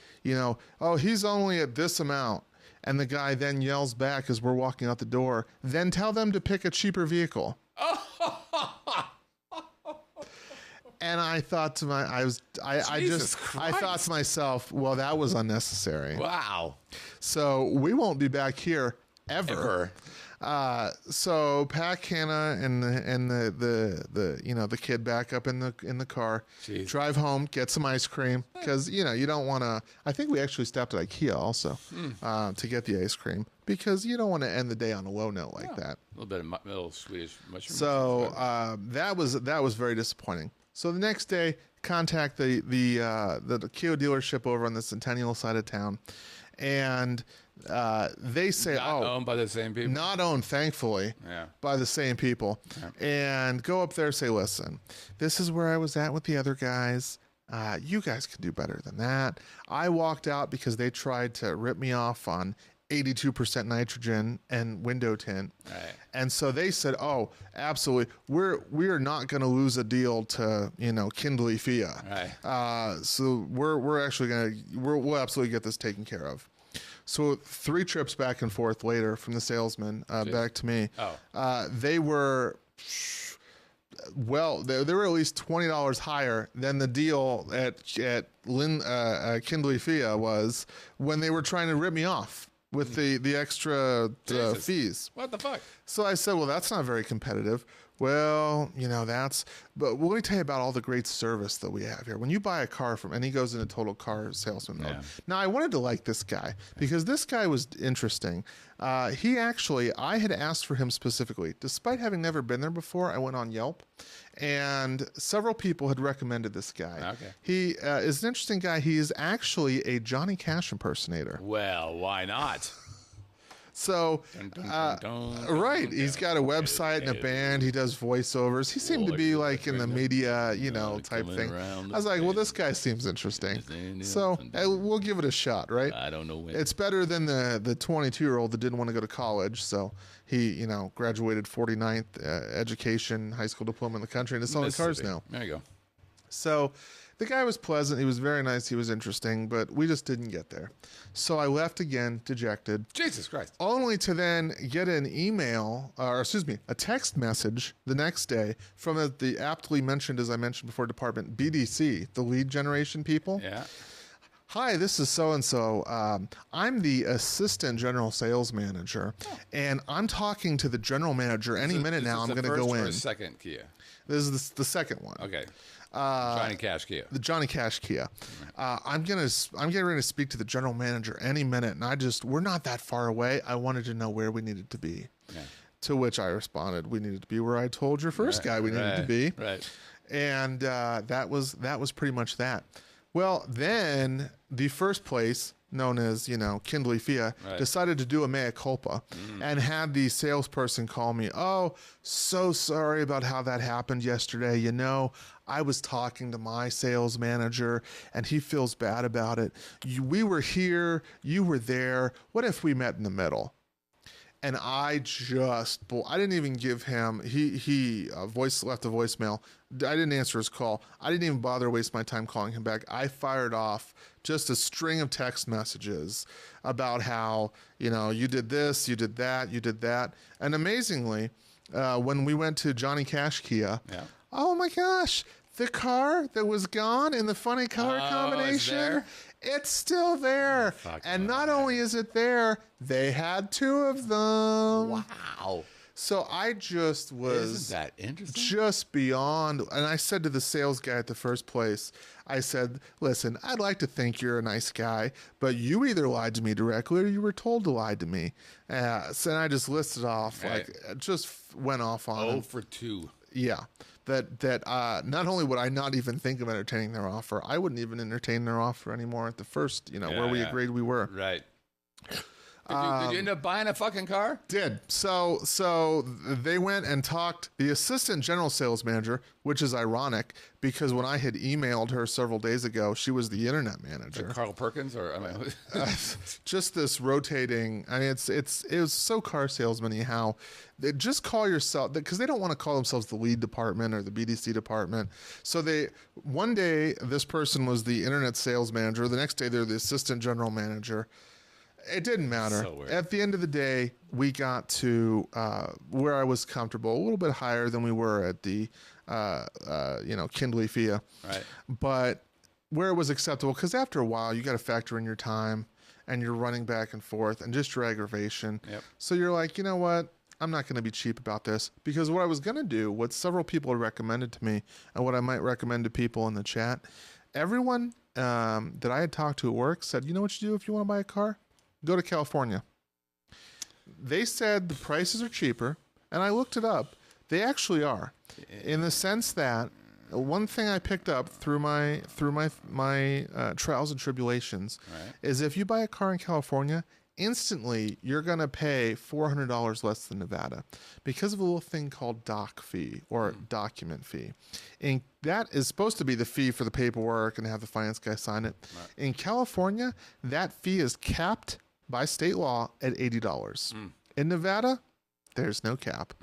he's only at this amount. And the guy then yells back as we're walking out the door, then tell them to pick a cheaper vehicle. And I thought to I thought to myself, well, that was unnecessary. Wow. So we won't be back here ever. So pack Hannah and the kid back up in the car. Jeez. Drive home, get some ice cream because you don't want to. I think we actually stopped at IKEA also to get the ice cream because you don't want to end the day on a low note like that. A little bit of little Swedish mushroom. So that was very disappointing. So the next day, contact the Kia dealership over on the Centennial side of town, and they say, not owned by the same people. Not owned, thankfully, by the same people. Yeah. And go up there and say, listen, this is where I was at with the other guys. You guys can do better than that. I walked out because they tried to rip me off on 82% nitrogen and window tint. Right. And so they said, oh, absolutely. We're not going to lose a deal to, Kindly Fia. Right. So we're actually we'll absolutely get this taken care of. So 3 trips back and forth later from the salesman back to me. They were they were at least $20 higher than the deal at Kindly Fia was when they were trying to rip me off with the extra fees. What the fuck? So I said, well, that's not very competitive. Well, but let me tell you about all the great service that we have here. When you buy a car and he goes into total car salesman mode. Now, I wanted to like this guy because this guy was interesting. I had asked for him specifically. Despite having never been there before, I went on Yelp and several people had recommended this guy. Okay. He is an interesting guy. He is actually a Johnny Cash impersonator. Well, why not? So, right, he's got a website and a band. He does voiceovers. He seemed to be like in the media, type thing. I was like, well, this guy seems interesting. So we'll give it a shot, right? I don't know when. It's better than the 22-year-old that didn't want to go to college. So he, graduated 49th education, high school diploma in the country, and is selling cars now. There you go. So the guy was pleasant. He was very nice. He was interesting, but we just didn't get there. So I left again, dejected. Jesus Christ. Only to then get an a text message the next day from the aptly mentioned, as I mentioned before, department BDC, the lead generation people. Yeah. Hi, this is so-and-so. I'm the assistant general sales manager, and I'm talking to the general manager any minute now. I'm going to go in. This is the first or second Kia? This is the second one. Okay. Johnny Cash Kia. The Johnny Cash Kia. I'm getting ready to speak to the general manager any minute, and we're not that far away. I wanted to know where we needed to be. Yeah. To which I responded, we needed to be where I told your first guy we needed to be. Right. And that was pretty much that. Well, then the first place, known as, Kindly Fia, decided to do a mea culpa and had the salesperson call me. Oh, so sorry about how that happened yesterday. I was talking to my sales manager and he feels bad about it. We were here, you were there. What if we met in the middle? And I didn't even give him, he left a voicemail. I didn't answer his call. I didn't even bother to waste my time calling him back. I fired off just a string of text messages about how, you did this, you did that, you did that. And amazingly, when we went to Johnny Cash Kia, oh my gosh, the car that was gone in the funny color combination, it's still there. And not only is it there, they had 2 of them. Wow. So I just was Isn't that interesting? Just beyond. And I said to the sales guy at the first place, I said, listen, I'd like to think you're a nice guy, but you either lied to me directly or you were told to lie to me. So I just listed off, just went off on 0 for 2. Yeah. That not only would I not even think of entertaining their offer, I wouldn't even entertain their offer anymore at the first, where we agreed we were. Right. Did you end up buying a fucking car? Did. So they went and talked the assistant general sales manager, which is ironic because when I had emailed her several days ago, she was the internet manager. Carl Perkins just this rotating. I mean, it was so car salesman-y how they just call yourself, because they don't want to call themselves the lead department or the BDC department. So one day this person was the internet sales manager. The next day they're the assistant general manager. It didn't matter. So weird. At the end of the day, we got to where I was comfortable, a little bit higher than we were at the, Kindly Fia. Right. But where it was acceptable, because after a while, you got to factor in your time and you're running back and forth and just your aggravation. Yep. So you're like, you know what? I'm not going to be cheap about this, because what I was going to do, what several people had recommended to me and what I might recommend to people in the chat, everyone that I had talked to at work said, you know what you do if you want to buy a car? Go to California. They said the prices are cheaper, and I looked it up. They actually are, in the sense that one thing I picked up through my trials and tribulations is if you buy a car in California, instantly you're going to pay $400 less than Nevada because of a little thing called doc fee or document fee. And that is supposed to be the fee for the paperwork and have the finance guy sign it. Right. In California, that fee is capped by state law at $80. In Nevada, there's no cap.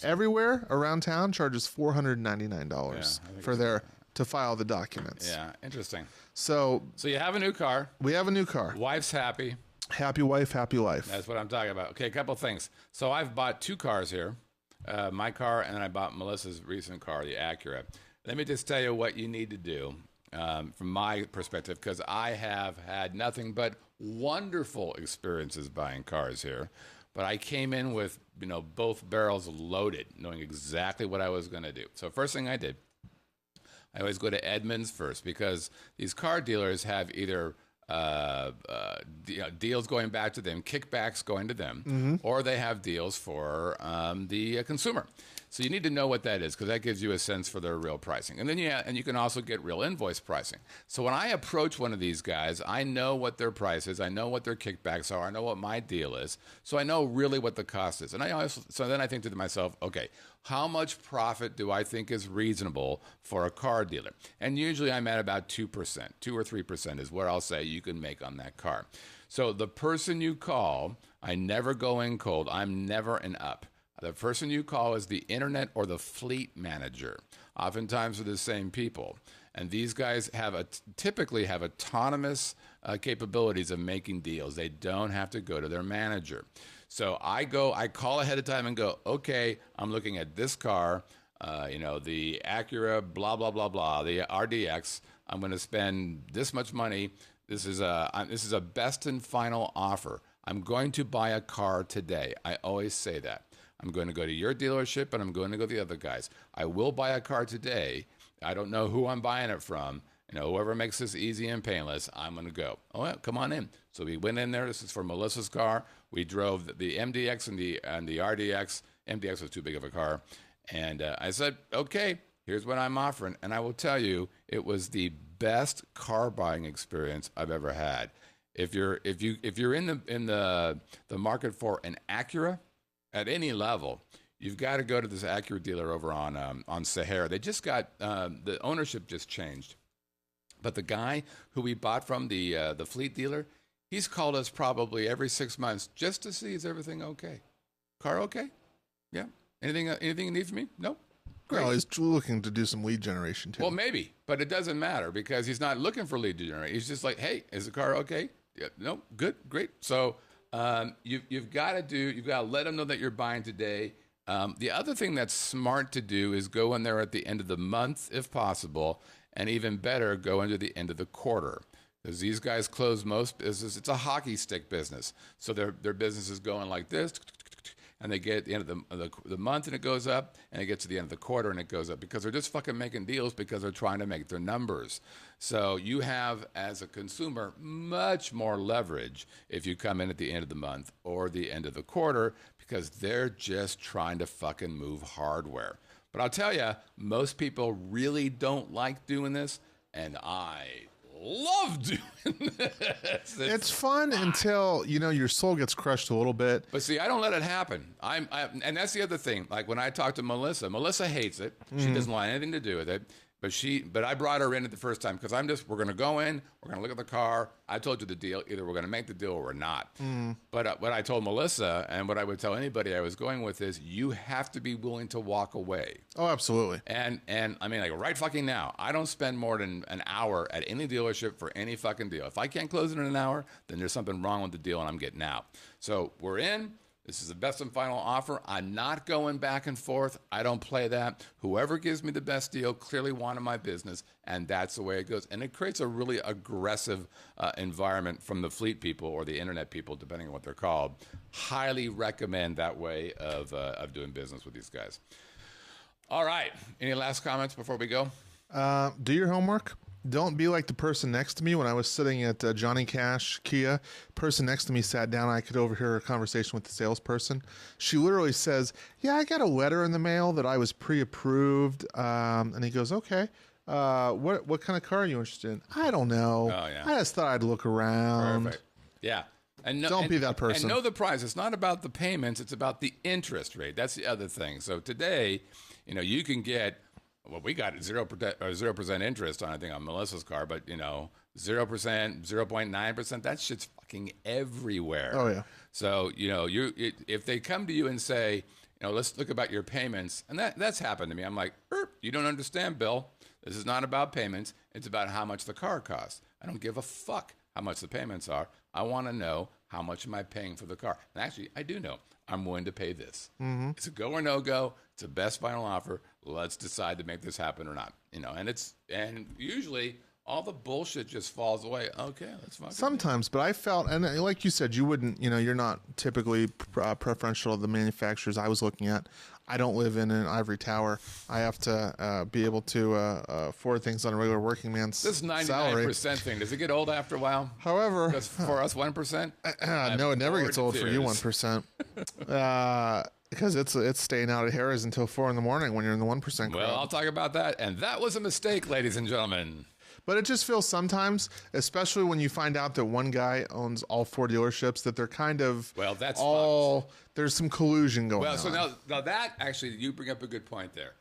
Everywhere around town charges $499 to file the documents. Yeah, interesting. So you have a new car. We have a new car. Wife's happy. Happy wife, happy life. That's what I'm talking about. Okay, a couple of things. So I've bought 2 cars here. My car, and then I bought Melissa's recent car, the Acura. Let me just tell you what you need to do from my perspective, because I have had nothing but wonderful experiences buying cars here. But I came in with, both barrels loaded, knowing exactly what I was going to do. So first thing I did, I always go to Edmunds first, because these car dealers have either deals going back to them, kickbacks going to them, or they have deals for the consumer. So you need to know what that is, because that gives you a sense for their real pricing. And then you can also get real invoice pricing. So when I approach one of these guys, I know what their price is, I know what their kickbacks are, I know what my deal is, so I know really what the cost is. And so then I think to myself, okay, how much profit do I think is reasonable for a car dealer? And usually I'm at about 2%, 2 or 3% is what I'll say you can make on that car. So the person you call, I never go in cold, I'm never an up. The person you call is the internet or the fleet manager. Oftentimes they're the same people. And these guys typically have autonomous capabilities of making deals. They don't have to go to their manager. So I call ahead of time and go, okay, I'm looking at this car, the Acura, blah, blah, blah, blah, the RDX. I'm going to spend this much money. This is a best and final offer. I'm going to buy a car today. I always say that. I'm going to go to your dealership, and I'm going to go to the other guys. I will buy a car today, I don't know who I'm buying it from. You know, whoever makes this easy and painless, I'm going to go. Oh, yeah, come on in. So we went in there. This is for Melissa's car. We drove the MDX and the RDX. MDX was too big of a car. And I said, okay, here's what I'm offering. And I will tell you, it was the best car buying experience I've ever had. If you're in the market for an Acura at any level, you've got to go to this Acura dealer over on Sahara. They just got the ownership just changed. But the guy who we bought from, the fleet dealer, he's called us probably every 6 months just to see, is everything okay? Car okay? Yeah. Anything you need from me? Nope. Great. Well, he's looking to do some lead generation too. Well, maybe, but it doesn't matter because he's not looking for lead generation. He's just like, hey, is the car okay? Yeah, no, good, great. So you've got to let them know that you're buying today. The other thing that's smart to do is go in there at the end of the month if possible. And even better, go into the end of the quarter. Because these guys close most business. It's a hockey stick business. So their business is going like this, and they get at the end of the month and it goes up, and it gets to the end of the quarter and it goes up. Because they're just fucking making deals because they're trying to make their numbers. So you have, as a consumer, much more leverage if you come in at the end of the month or the end of the quarter, because they're just trying to fucking move hardware. But I'll tell you, most people really don't like doing this, and I love doing this. It's fun until, your soul gets crushed a little bit. But see, I don't let it happen. And that's the other thing. Like when I talk to Melissa hates it. She doesn't want anything to do with it. But I brought her in at the first time because we're going to go in, we're going to look at the car. I told you the deal. Either we're going to make the deal or we're not. But what I told Melissa and what I would tell anybody I was going with is you have to be willing to walk away. Oh, absolutely. And I mean, like right fucking now, I don't spend more than an hour at any dealership for any fucking deal. If I can't close it in an hour, then there's something wrong with the deal and I'm getting out. So we're in. This is the best and final offer. I'm not going back and forth. I don't play that. Whoever gives me the best deal clearly wanted my business, and that's the way it goes. And it creates a really aggressive environment from the fleet people or the internet people, depending on what they're called. Highly recommend that way of doing business with these guys. All right. Any last comments before we go? Do your homework. Don't be like the person next to me. When I was sitting at Johnny Cash Kia, person next to me sat down. I could overhear a conversation with the salesperson. She literally says, yeah, I got a letter in the mail that I was pre-approved. And he goes, okay. What kind of car are you interested in? I don't know. Oh, yeah. I just thought I'd look around. Perfect. Yeah. And don't be that person. And know the price. It's not about the payments. It's about the interest rate. That's the other thing. So today, you can get, well, we got 0% interest on, I think, on Melissa's car, but 0%, 0.9%, that shit's fucking everywhere. Oh yeah. So if they come to you and say, let's look about your payments, and that's happened to me. I'm like, you don't understand, Bill. This is not about payments. It's about how much the car costs. I don't give a fuck how much the payments are. I want to know how much am I paying for the car. And actually, I do know. I'm willing to pay this. Mm-hmm. It's a go or no go. It's a best final offer. Let's decide to make this happen or not. And usually all the bullshit just falls away. Okay, let's fucking sometimes, but I felt, and like you said, you wouldn't, you're not typically preferential of the manufacturers I was looking at. I don't live in an ivory tower. I have to be able to afford things on a regular working man's this 99% salary. Thing, does it get old after a while? However, because for us 1%. No, it never gets old for you 1%. Because it's staying out at Harrahs until 4 a.m. when you're in the 1% crowd. Well, I'll talk about that, and that was a mistake, ladies and gentlemen. But it just feels sometimes, especially when you find out that one guy owns all 4 dealerships, that they're kind of that's all fucked. There's some collusion going on. Well, so now that actually, you bring up a good point there.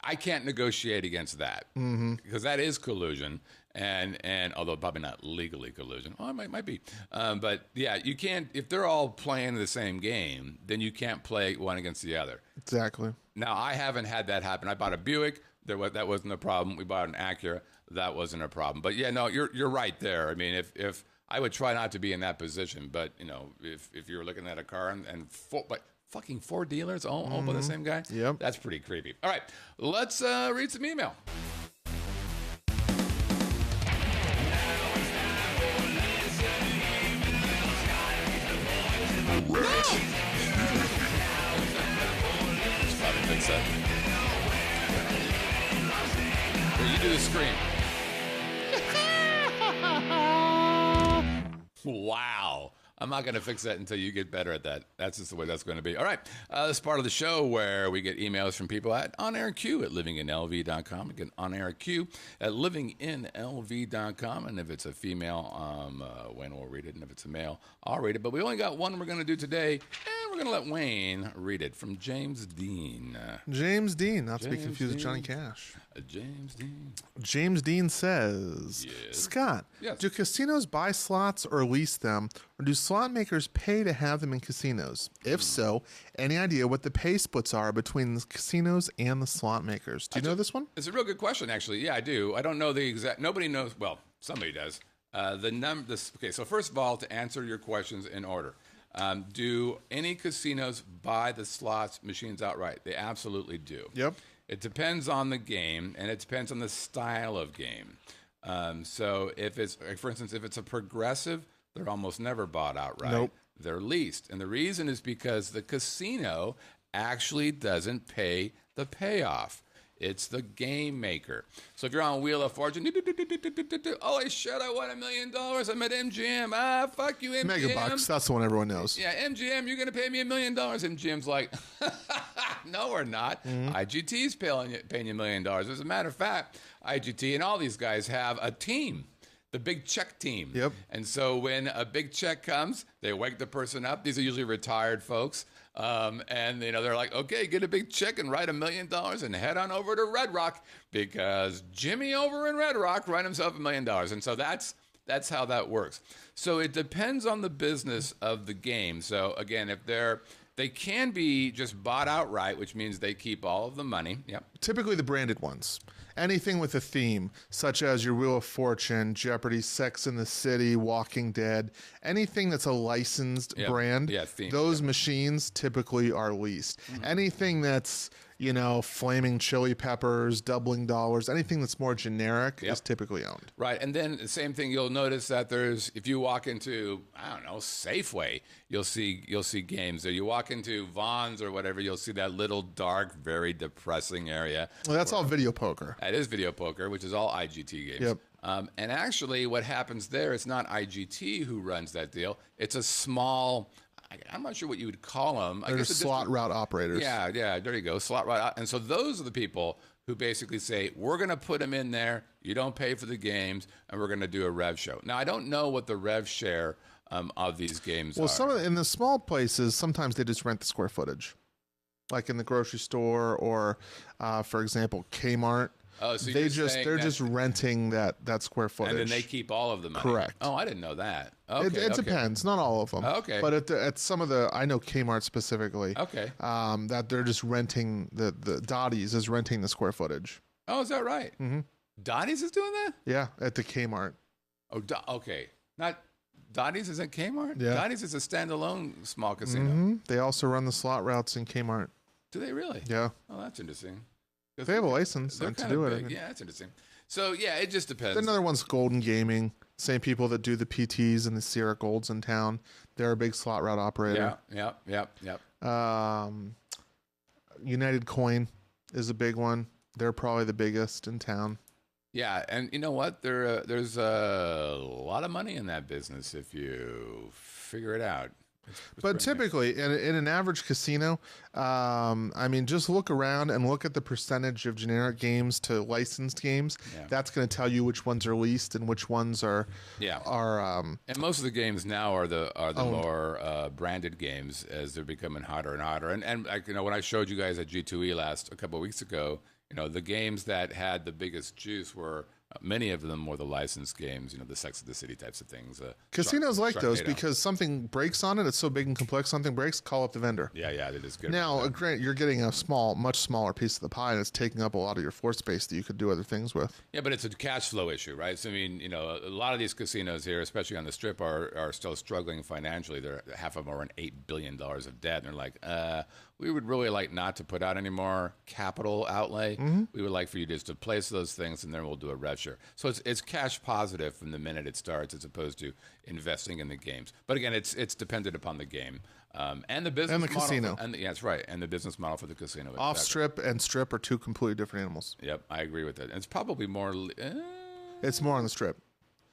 I can't negotiate against that because that is collusion, and although probably not legally collusion, well, it might be. But yeah, you can't, if they're all playing the same game, then you can't play one against the other. Exactly. Now, I haven't had that happen. I bought a Buick. That wasn't a problem. We bought an Acura. That wasn't a problem. But yeah, no, you're right there. I mean, if I would try not to be in that position, but if you're looking at a car and fucking 4 dealers all by the same guy, yep, that's pretty creepy. All right, let's read some email. cream. Wow. I'm not going to fix that until you get better at that. That's just the way that's going to be. All right. This is part of the show where we get emails from people at onairq at livinginlv.com. Again, onairq at livinginlv.com. And if it's a female, Wayne will read it. And if it's a male, I'll read it. But we only got one we're going to do today. And we're going to let Wayne read it from James Dean. James Dean, not to be confused with Johnny Cash. James Dean. James Dean says, Yes. Scott, Yes. do casinos buy slots or lease them, or do slot makers pay to have them in casinos? If so, any idea what the pay splits are between the casinos and the slot makers? Do you know this one? It's a real good question, actually. Yeah, I do. I don't know the exact. Nobody knows. Well, somebody does. Okay, so first of all, to answer your questions in order, do any casinos buy the slots machines outright? They absolutely do. Yep. It depends on the game, and it depends on the style of game. So if it's, like, for instance, if it's a progressive, they're almost never bought outright. Nope. They're leased. And the reason is because the casino actually doesn't pay the payoff. It's the game maker. So if you're on Wheel of Fortune, holy shit, I won $1 million. I'm at MGM. Ah, fuck you, MGM. Megabucks, that's the one everyone knows. Yeah, MGM, you're going to pay me $1 million. MGM's like, no, we're not. IGT's paying you $1 million. As a matter of fact, IGT and all these guys have a team. The big check team. Yep. And so when a big check comes, they wake the person up. These are usually retired folks. And they're like, okay, get a big check and write $1 million and head on over to Red Rock because Jimmy over in Red Rock ran himself $1 million. And so that's how that works. So it depends on the business of the game. So again, if they can be just bought outright, which means they keep all of the money. Yep. Typically the branded ones. Anything with a theme, such as your Wheel of Fortune, Jeopardy, Sex and the City, Walking Dead, anything that's a licensed brand, those machines typically are leased. Anything that's, Flaming Chili Peppers, Doubling Dollars, anything that's more generic is typically owned. Right, and then the same thing, you'll notice that if you walk into, I don't know, Safeway, you'll see games. Or you walk into Vaughn's or whatever, you'll see that little dark, very depressing area. Well, that's all video poker. That is video poker, which is all IGT games. Yep. And actually, what happens there, it's not IGT who runs that deal. It's a small, I'm not sure what you would call them. They're slot route operators. Yeah, there you go, slot route. And so those are the people who basically say, we're going to put them in there, you don't pay for the games, and we're going to do a rev show. Now, I don't know what the rev share of these games are. Well, in the small places, sometimes they just rent the square footage. Like in the grocery store or, for example, Kmart. Oh, so they're just renting that square footage, and then they keep all of the money. Correct. Oh, I didn't know that. Okay, it depends, not all of them. Okay, but at some of the, I know Kmart specifically. Okay. That they're just renting the Dottie's is renting the square footage. Oh, is that right? Mm-hmm. Dottie's is doing that? Yeah, at the Kmart. Oh, okay. Not Dottie's is at Kmart. Yeah. Dottie's is a standalone small casino. Mm-hmm. They also run the slot routes in Kmart. Do they really? Yeah. Oh, that's interesting. They have a license to do it. Yeah, that's interesting. So, yeah, it just depends. Another one's Golden Gaming. Same people that do the PTs and the Sierra Golds in town. They're a big slot route operator. Yep. United Coin is a big one. They're probably the biggest in town. Yeah, and you know what? There's a lot of money in that business if you figure it out. But typically, in an average casino, just look around and look at the percentage of generic games to licensed games. Yeah. That's going to tell you which ones are leased and which ones are. And most of the games now are the more branded games as they're becoming hotter and hotter. And when I showed you guys at G2E a couple of weeks ago, the games that had the biggest juice were. Many of them were the licensed games, the Sex of the City types of things. Casinos like those because something breaks on it. It's so big and complex. Something breaks, call up the vendor. Yeah, it is good. Now, granted, you're getting a much smaller piece of the pie, and it's taking up a lot of your floor space that you could do other things with. Yeah, but it's a cash flow issue, right? So, a lot of these casinos here, especially on the Strip, are still struggling financially. Half of them are in $8 billion of debt, and they're like, we would really like not to put out any more capital outlay. Mm-hmm. We would like for you just to place those things, and then we'll do a rev sure. So it's cash positive from the minute it starts, as opposed to investing in the games. But again, it's dependent upon the game and the business And the model casino. Yeah, that's right, and the business model for the casino. Off Exactly. strip and strip are two completely different animals. Yep, I agree with that. And it's probably more. It's more on the strip.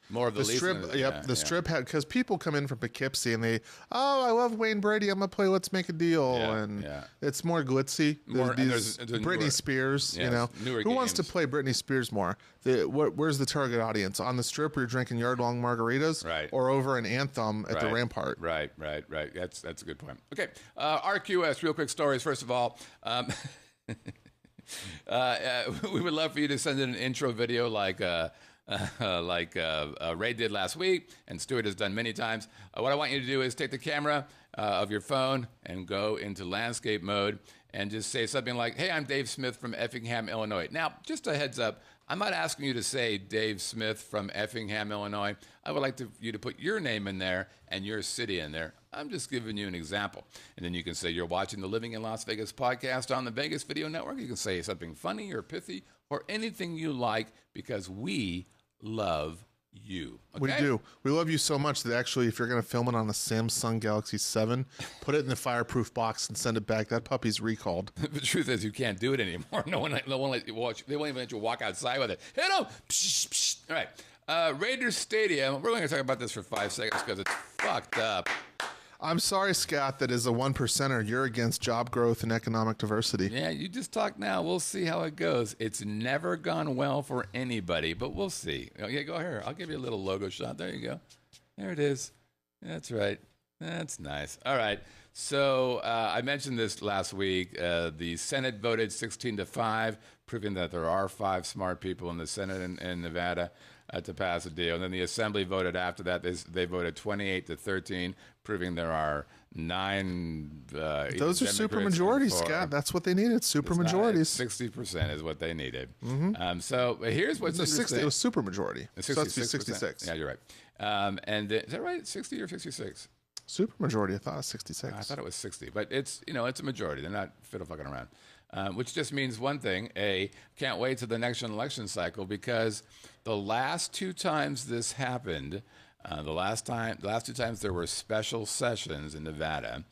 More of the lease strip, than yep. The strip had, because people come in from Poughkeepsie and I love Wayne Brady. I'm gonna play Let's Make a Deal, and it's more glitzy. There's Britney newer, Spears, newer who wants to games. play Britney Spears more? Where's the target audience? On the strip where you're drinking yard-long margaritas, Right. or over an Anthem at the Rampart? Right. That's a good point. Okay, RQS. Real quick stories. First of all. We would love for you to send in an intro video like Ray did last week, and Stuart has done many times. What I want you to do is take the camera of your phone and go into landscape mode and just say something like, "Hey, I'm Dave Smith from Effingham, Illinois." Now, just a heads up, I'm not asking you to say Dave Smith from Effingham, Illinois. I would like you to put your name in there and your city in there. I'm just giving you an example. And then you can say you're watching the Living in Las Vegas podcast on the Vegas Video Network. You can say something funny or pithy or anything you like, because we love you. Okay? We do. We love you so much that actually, if you're going to film it on a Samsung Galaxy 7, put it in the fireproof box and send it back. That puppy's recalled. The truth is, you can't do it anymore. No one let you watch. They won't even let you walk outside with it. Hit them! Psh, psh. All right. Raiders Stadium. We're going to talk about this for 5 seconds because it's fucked up. I'm sorry, Scott, that as a 1%er, you're against job growth and economic diversity. Yeah, you just talk now. We'll see how it goes. It's never gone well for anybody, but we'll see. Yeah, go here. I'll give you a little logo shot. There you go. There it is. That's right. That's nice. All right. So I mentioned this last week. The Senate voted 16-5, proving that there are 5 smart people in the Senate in Nevada to pass a deal. And then the Assembly voted after that. They voted 28-13, proving there are 9. Those are super majorities, Scott. That's what they needed. Super majorities. 60% is what they needed. So here's what's interesting. It was super majority. 66. Yeah, you're right. Is that right? 60 or 66? Super majority. I thought it was 66. I thought it was 60, but it's a majority. They're not fiddle fucking around. Which just means one thing: can't wait till the next election cycle, because the last 2 times this happened, the last 2 times there were special sessions in Nevada,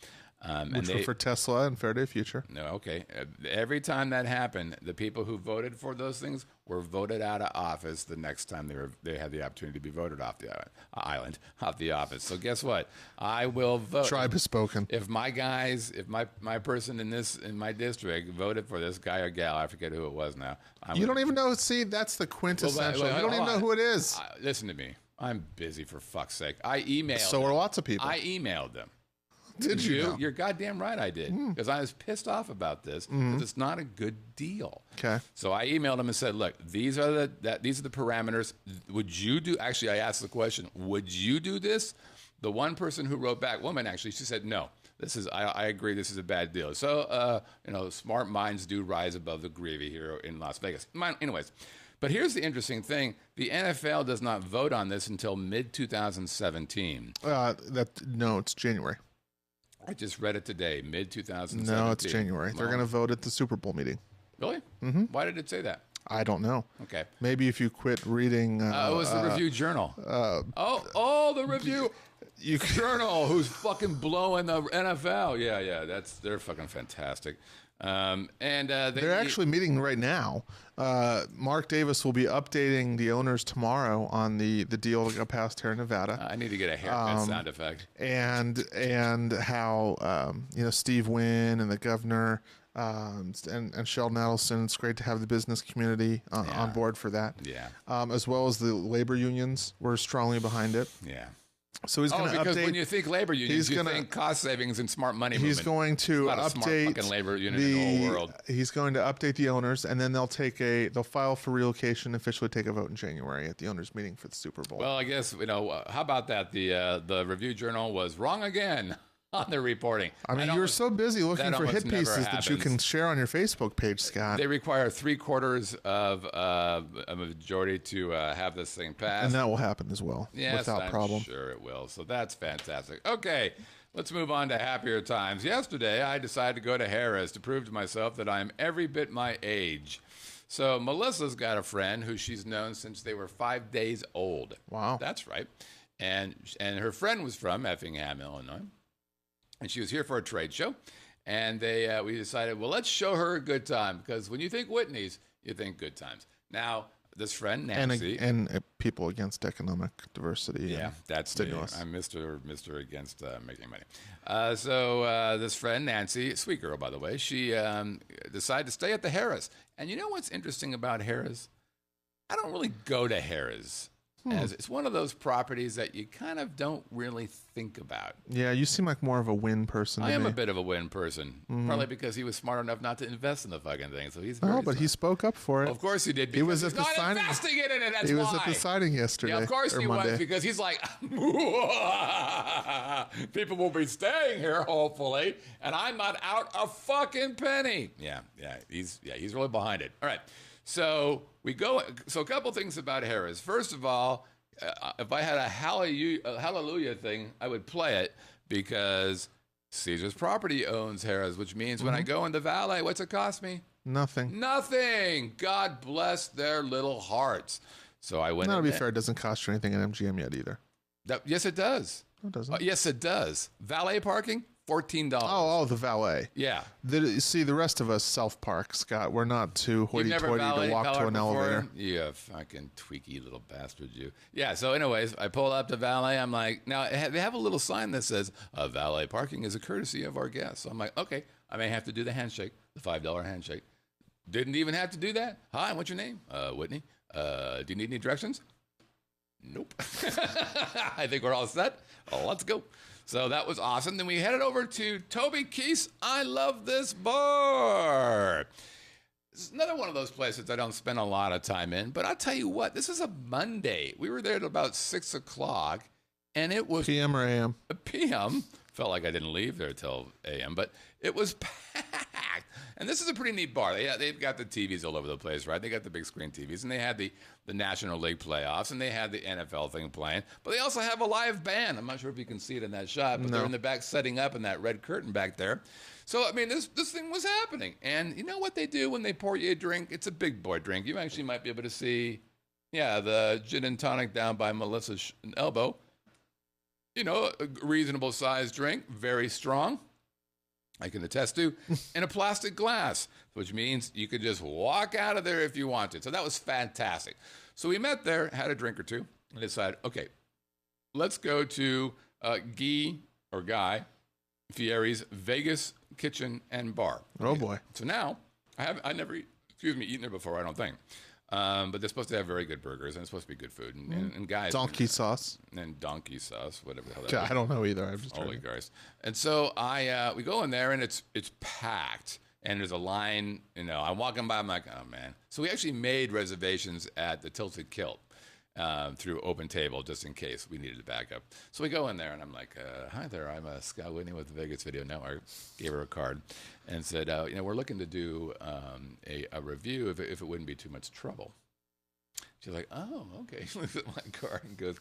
which were for Tesla and Fair Day Future. No, okay. Every time that happened, the people who voted for those things were voted out of office the next time they had the opportunity to be voted off the off the office. So guess what? I will vote. Tribe has spoken. If my guys, if my person in my district voted for this guy or gal, I forget who it was now. You don't even know. See, that's the quintessential. You don't even know who it is. Listen to me. I'm busy, for fuck's sake. I emailed. So are lots of people. I emailed them. Did you? Know? You're goddamn right I did, because I was pissed off about this, because it's not a good deal. Okay. So I emailed him and said, look, these are the parameters. Would you do, actually I asked the question, would you do this? The one person who wrote back, woman actually, she said, no, I agree, this is a bad deal. So, smart minds do rise above the gravy here in Las Vegas. Anyways, but here's the interesting thing. The NFL does not vote on this until mid-2017. No, it's January. I just read it today, mid-2017. No, it's January. They're going to vote at the Super Bowl meeting. Really? Why did it say that? I don't know. Okay. Maybe if you quit reading... it was the Review Journal. The Review Journal, who's fucking blowing the NFL. Yeah, they're fucking fantastic. They're actually meeting right now. Mark Davis will be updating the owners tomorrow on the deal that got passed here in Nevada. I need to get a haircut sound effect. And how Steve Wynn and the governor and Sheldon Adelson. It's great to have the business community on board for that. Yeah. As well as the labor unions were strongly behind it. Yeah. So he's going to update. Because when you think labor unions, you think cost savings and smart money movement. He's going to update smart fucking labor unit in the whole world. He's going to update the owners, and then they'll file for relocation, officially take a vote in January at the owners' meeting for the Super Bowl. Well, I guess how about that? The Review Journal was wrong again on their reporting. I mean, you're so busy looking for hit pieces that you can share on your Facebook page, Scott. They require 3/4 of a majority to have this thing passed. And that will happen as well, without problem. Sure it will. So that's fantastic. Okay, let's move on to happier times. Yesterday, I decided to go to Harrahs to prove to myself that I'm every bit my age. So Melissa's got a friend who she's known since they were 5 days old. Wow. That's right. And her friend was from Effingham, Illinois. And she was here for a trade show. And we decided, well, let's show her a good time. Because when you think Whitney's, you think good times. Now, this friend, Nancy. And people against economic diversity. Yeah, that's stimulus. Me. I'm Mr. Against making money. So this friend, Nancy, sweet girl, by the way, she decided to stay at the Harrahs. And you know what's interesting about Harrahs? I don't really go to Harrahs. As it's one of those properties that you kind of don't really think about. Yeah, you seem like more of a win person. I am a bit of a win person, probably because he was smart enough not to invest in the fucking thing. So he's very but he spoke up for it. Of course he did. He was at the not signing. investing in it. That's he was why. at the signing yesterday. Yeah, of course he Monday. was, because he's like, people will be staying here hopefully, and I'm not out a fucking penny. Yeah, he's really behind it. All right. So we go. So a couple things about Harrahs. First of all, if I had a hallelujah thing, I would play it because Caesar's Property owns Harrahs, which means when I go in the valet, what's it cost me? Nothing. Nothing. God bless their little hearts. So I went. No, to be fair, it doesn't cost you anything at MGM yet either. Yes, it does. No, it doesn't. Yes, it does. Valet parking, $14. Oh, the valet. Yeah. See, the rest of us self-park, Scott. We're not too hoity-toity to walk to an elevator. You fucking tweaky little bastard, you. Yeah, so anyways, I pull up to valet. I'm like, now, they have a little sign that says, valet parking is a courtesy of our guests. So I'm like, okay, I may have to do the handshake, the $5 handshake. Didn't even have to do that. Hi, what's your name? Whitney. Do you need any directions? Nope. I think we're all set. Oh, let's go. So that was awesome. Then we headed over to Toby Keith's I Love This Bar. This is another one of those places I don't spend a lot of time in. But I'll tell you what, this is a Monday. We were there at about 6 o'clock, and it was... PM or AM? PM. Felt like I didn't leave there till AM, but it was packed. And this is a pretty neat bar. They've got the TVs all over the place, right? They got the big screen TVs, and they had the National League playoffs, and they had the NFL thing playing. But they also have a live band. I'm not sure if you can see it in that shot, but they're in the back setting up in that red curtain back there. So, I mean, this thing was happening. And you know what they do when they pour you a drink? It's a big boy drink. You actually might be able to see, the gin and tonic down by Melissa's elbow. You know, a reasonable sized drink, very strong, I can attest to, in a plastic glass, which means you could just walk out of there if you wanted. So that was fantastic. So we met there, had a drink or two, and decided, okay, let's go to Guy Fieri's Vegas Kitchen and Bar. Oh, boy. So now, I never eaten there before, I don't think. But they're supposed to have very good burgers, and it's supposed to be good food. And guys... Donkey sauce. And donkey sauce, whatever the hell that is. I don't know either. I'm just Holy Christ. And so we go in there, and it's packed. And there's a line, I'm walking by, I'm like, oh, man. So we actually made reservations at the Tilted Kilt through Open Table, just in case we needed to back up. So we go in there, and I'm like, hi there, I'm Scott Whitney with the Vegas Video Network. Gave her a card and said, we're looking to do a review if it wouldn't be too much trouble. She's like, oh, okay. She looks at my card and goes,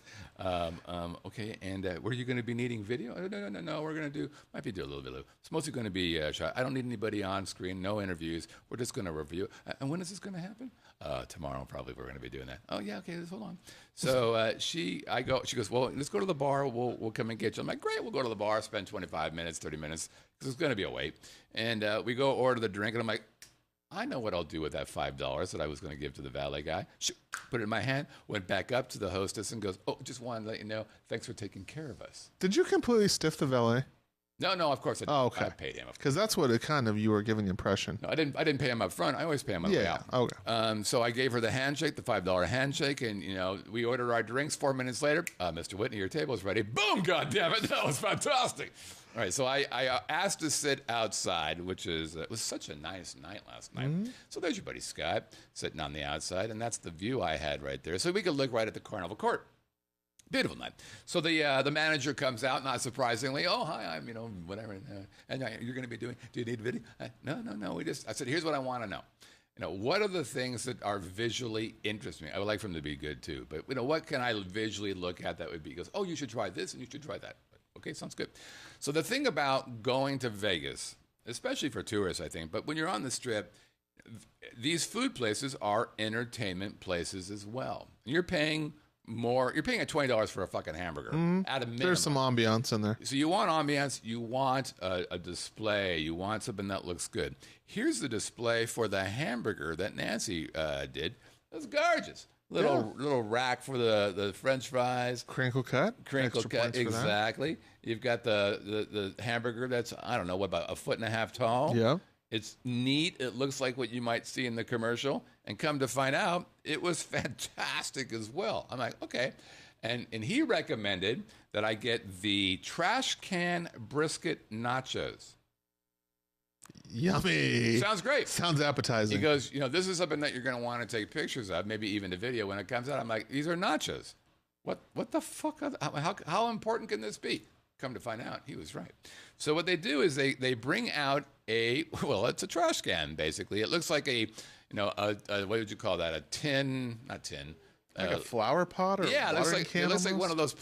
okay, and were you going to be needing video? No, we're going to might be do a little bit. It's mostly going to be shot. I don't need anybody on screen, no interviews. We're just going to review. And when is this going to happen? Tomorrow, probably, we're going to be doing that. Oh, yeah, okay, just hold on. So she goes, well, let's go to the bar. We'll come and get you. I'm like, great, we'll go to the bar, spend 25 minutes, 30 minutes, because it's going to be a wait. And we go order the drink, and I'm like, I know what I'll do with that $5 that I was going to give to the valet guy. Put it in my hand, went back up to the hostess and goes, oh, just wanted to let you know, thanks for taking care of us. Did you completely stiff the valet? No, of course I didn't. Oh, okay. I paid him. Because that's what you were giving the impression. No, I didn't pay him up front. I always pay him on the way out. Okay. So I gave her the handshake, the $5 handshake, and, we ordered our drinks. 4 minutes later, Mr. Whitney, your table is ready. Boom, goddammit, that was fantastic. All right, so I asked to sit outside, which it was such a nice night last night. Mm-hmm. So there's your buddy Scott sitting on the outside, and that's the view I had right there. So we could look right at the Carnival Court. Beautiful night. So the manager comes out, not surprisingly. Oh, hi, I'm whatever. And you're going to be doing. Do you need video? No. I said, here's what I want to know. What are the things that are visually interesting? I would like for them to be good too. But what can I visually look at that would be? He goes, oh, you should try this and you should try that. Okay, sounds good. So the thing about going to Vegas, especially for tourists, I think, but when you're on the Strip, these food places are entertainment places as well. You're paying more. You're paying $20 for a fucking hamburger at a minimum. There's some ambiance in there. So you want ambiance, you want a display, you want something that looks good. Here's the display for the hamburger that Nancy did. It was gorgeous. Little rack for the French fries. Crinkle cut. Crinkle cut, exactly. You've got the hamburger that's, I don't know, what, about 1.5 feet tall? Yeah. It's neat. It looks like what you might see in the commercial. And come to find out, it was fantastic as well. I'm like, okay. And he recommended that I get the trash can brisket nachos. Yummy. Sounds great. Sounds appetizing. He goes, this is something that you're going to want to take pictures of, maybe even a video when it comes out. I'm like, these are nachos. What the fuck? How important can this be? Come to find out, he was right. So what they do is they bring out it's a trash can, basically. It looks like a what would you call that? A tin, not tin. Like a flower pot or yeah, it looks like one of those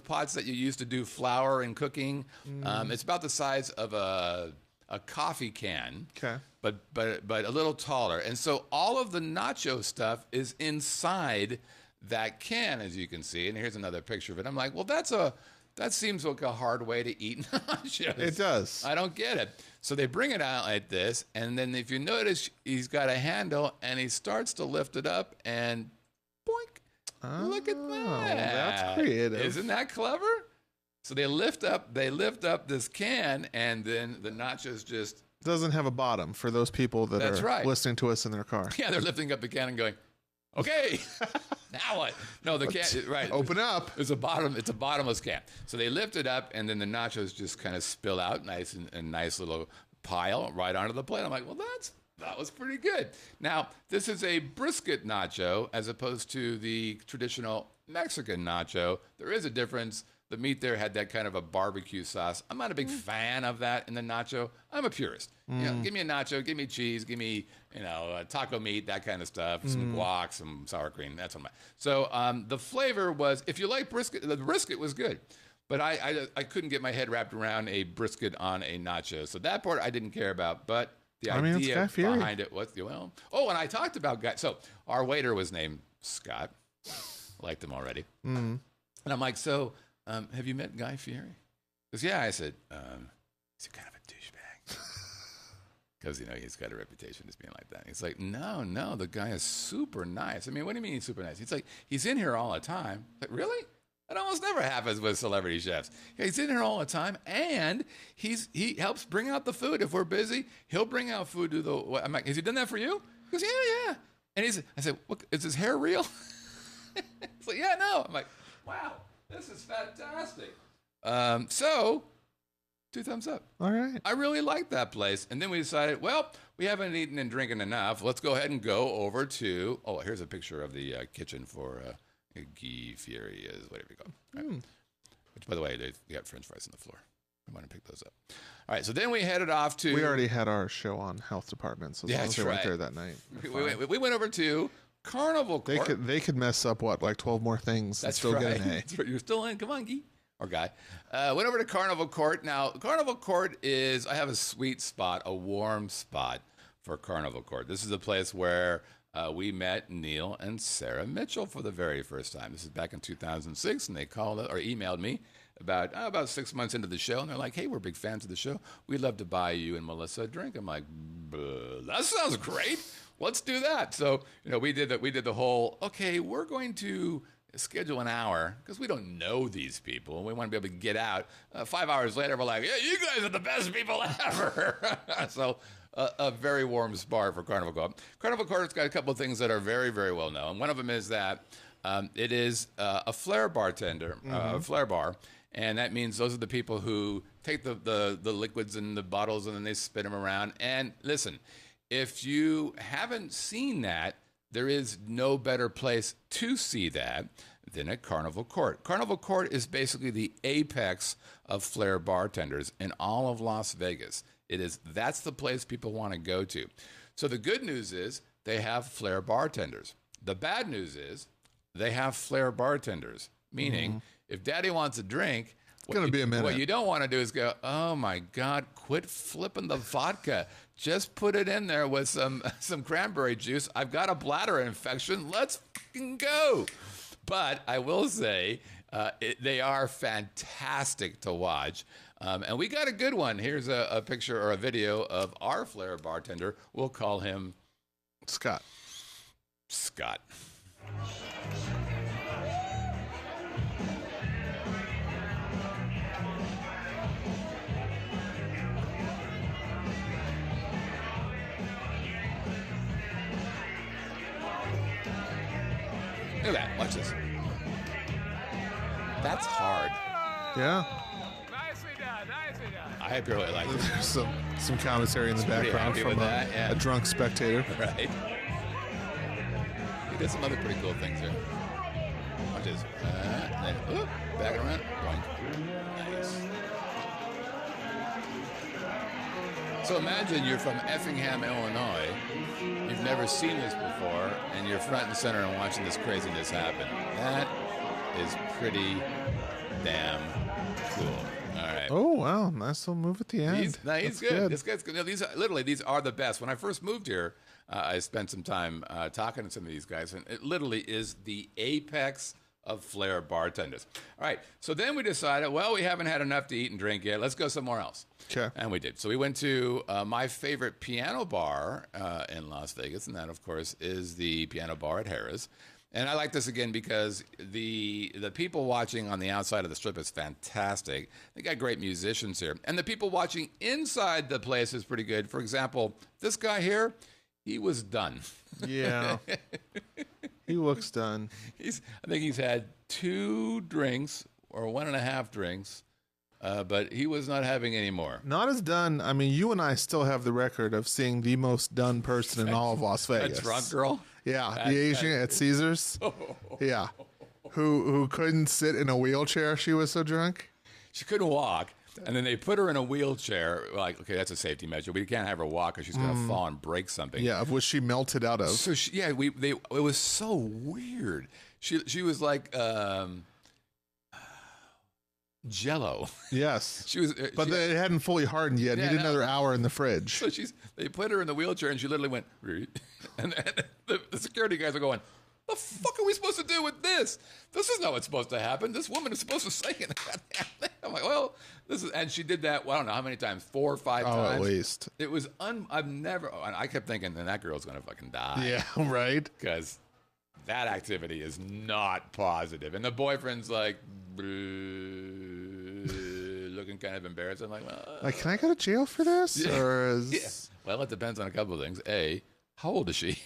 pots that you use to do flour and cooking. It's about the size of a coffee can. Okay. But a little taller. And so all of the nacho stuff is inside that can, as you can see. And here's another picture of it. I'm like, well, that seems like a hard way to eat nachos. It does. I don't get it. So they bring it out like this, and then if you notice, he's got a handle, and he starts to lift it up, and boink! Look at that. That's creative. Isn't that clever? So they lift up this can, and then the nachos just doesn't have a bottom for those people that are listening to us in their car. Yeah, they're lifting up the can and going, okay, now what? No, the can, right. Open up. It's a bottomless can. So they lift it up, and then the nachos just kind of spill out nice and a nice little pile right onto the plate. I'm like, well, that was pretty good. Now, this is a brisket nacho as opposed to the traditional Mexican nacho. There is a difference. The meat there had that kind of a barbecue sauce. I'm not a big fan of that in the nacho. I'm a purist. Give me a nacho, give me cheese, give me taco meat, that kind of stuff, some guac, some sour cream. That's what So the flavor was, if you like brisket, the brisket was good, but I couldn't get my head wrapped around a brisket on a nacho. So that part I didn't care about, but the idea behind it was Oh, and I talked about guys. So our waiter was named Scott. Liked him already. And I'm like, so. Have you met Guy Fieri? He goes, yeah. I said, he's kind of a douchebag. Because, he's got a reputation as being like that. He's like, no, the guy is super nice. I mean, what do you mean he's super nice? He's like, he's in here all the time. Like, really? That almost never happens with celebrity chefs. Yeah, he's in here all the time, and he helps bring out the food. If we're busy, he'll bring out food to the... I'm like, has he done that for you? He goes, yeah. And I said, what, is his hair real? He's like, yeah, no. I'm like, wow. This is fantastic. So, 2 thumbs up. All right. I really liked that place. And then we decided, well, we haven't eaten and drinking enough. Let's go ahead and go over to... Oh, here's a picture of the kitchen for Guy Fieri, whatever you call it. Right. Which, by the way, they got French fries on the floor. I want to pick those up. All right, so then we headed off to... We already had our show on health departments. So that's right. Right. Went there that night. We went over to... Carnival Court. They could mess up 12 more things and still get an A. That's right. You're still in. Come on, Guy. Or Guy. Went over to Carnival Court. Now, Carnival Court I have a sweet spot, a warm spot for Carnival Court. This is the place where we met Neil and Sarah Mitchell for the very first time. This is back in 2006, and they called or emailed me about 6 months into the show, and they're like, hey, we're big fans of the show. We'd love to buy you and Melissa a drink. I'm like, that sounds great. Let's do that. So, we did the whole, okay, we're going to schedule an hour because we don't know these people. We want to be able to get out. 5 hours later, we're like, yeah, you guys are the best people ever. So a very warm spot for Carnival Court. Carnival Court's got a couple of things that are very, very well known. One of them is that it is a flair bartender, a flair bar. And that means those are the people who take the liquids in the bottles and then they spin them around. And listen, if you haven't seen that, there is no better place to see that than at Carnival Court. Carnival Court is basically the apex of flair bartenders in all of Las Vegas. That's the place people want to go to. So the good news is they have flair bartenders. The bad news is they have flair bartenders, meaning if Daddy wants a drink, going to be a minute. What you don't want to do is go, oh my God, quit flipping the vodka. Just put it in there with some cranberry juice. I've got a bladder infection. Let's fucking go. But I will say, they are fantastic to watch. And we got a good one. Here's a picture or a video of our flair bartender. We'll call him Scott. Scott. Look at that. Watch this. That's hard. Yeah. Nicely done. I really like it. There's some commentary in the background from a drunk spectator. Right. He did some other pretty cool things here. Watch this. Then, back around. Boink. Nice. So imagine you're from Effingham, Illinois. You've never seen this before, and you're front and center and watching this craziness happen. That is pretty damn cool. All right. Oh, wow. Nice little move at the end. He's good. This guy's good. These are the best. When I first moved here, I spent some time talking to some of these guys, and it literally is the apex of flair bartenders. All right. So then we decided, well, we haven't had enough to eat and drink yet. Let's go somewhere else. Okay. And we did. So we went to my favorite piano bar in Las Vegas, and that, of course, is the piano bar at Harrahs. And I like this again because the people watching on the outside of the strip is fantastic. They got great musicians here. And the people watching inside the place is pretty good. For example, this guy here, he was done. Yeah. He looks done. I think he's had 2 drinks or 1.5 drinks. But he was not having any more. Not as done. I mean, you and I still have the record of seeing the most done person in all of Las Vegas. A drunk girl? Yeah, the Asian at Caesars. Yeah, who couldn't sit in a wheelchair. She was so drunk. She couldn't walk, and then they put her in a wheelchair. Like, okay, that's a safety measure. We can't have her walk, or she's going to fall and break something. Yeah, of which she melted out of. So it was so weird. She was like. Jello. Yes. She was, but it hadn't fully hardened yet. Yeah, Needed another hour in the fridge. So they put her in the wheelchair, and she literally went, and the security guys are going, the fuck are we supposed to do with this? This is not what's supposed to happen. This woman is supposed to sing it. I'm like, well, and she did that, well, I don't know how many times, 4 or 5 times. At least. It was, I kept thinking, then that girl's going to fucking die. Yeah, right. Because that activity is not positive. And the boyfriend's like, looking kind of embarrassed. I'm like, well, can I go to jail for this? Yeah. Or yeah. Well, it depends on a couple of things. A, how old is she?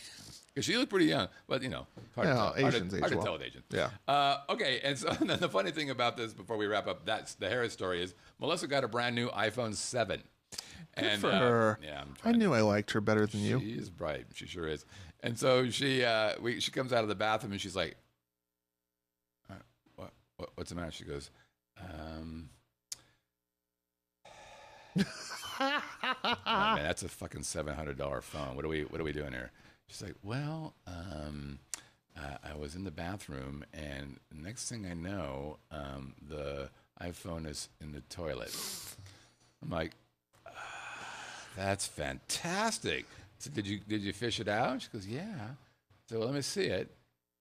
Because she looked pretty young, but hard to tell with Asians. Yeah. Okay, and so then the funny thing about this, before we wrap up, that's the Harris story, is Melissa got a brand new iPhone 7. Good for her. Yeah, I knew I liked her better than you. She is bright. She sure is. And so she comes out of the bathroom and she's like, what's the matter? She goes, man, that's a fucking $700 phone. What are we doing here? She's like, well, I was in the bathroom, and next thing I know, the iPhone is in the toilet. I'm like, that's fantastic. So did you fish it out? She goes, yeah. So let me see it.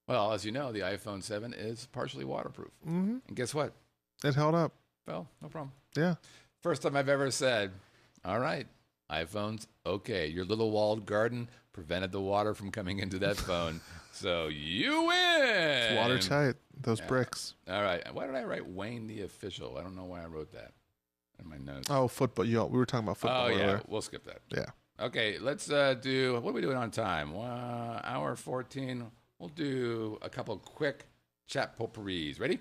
Well, as you know, the iPhone 7 is partially waterproof. Mm-hmm. And guess what? It held up. Well, no problem. Yeah. First time I've ever said, all right, iPhone's okay. Your little walled garden prevented the water from coming into that phone. So you win. It's watertight, those bricks. All right. Why did I write Wayne the Official? I don't know why I wrote that in my notes. Oh, football. We were talking about football earlier. earlier. We'll skip that. Yeah. Okay, let's do, what are we doing on time? Hour 14. We'll do a couple quick chat potpourris. Ready?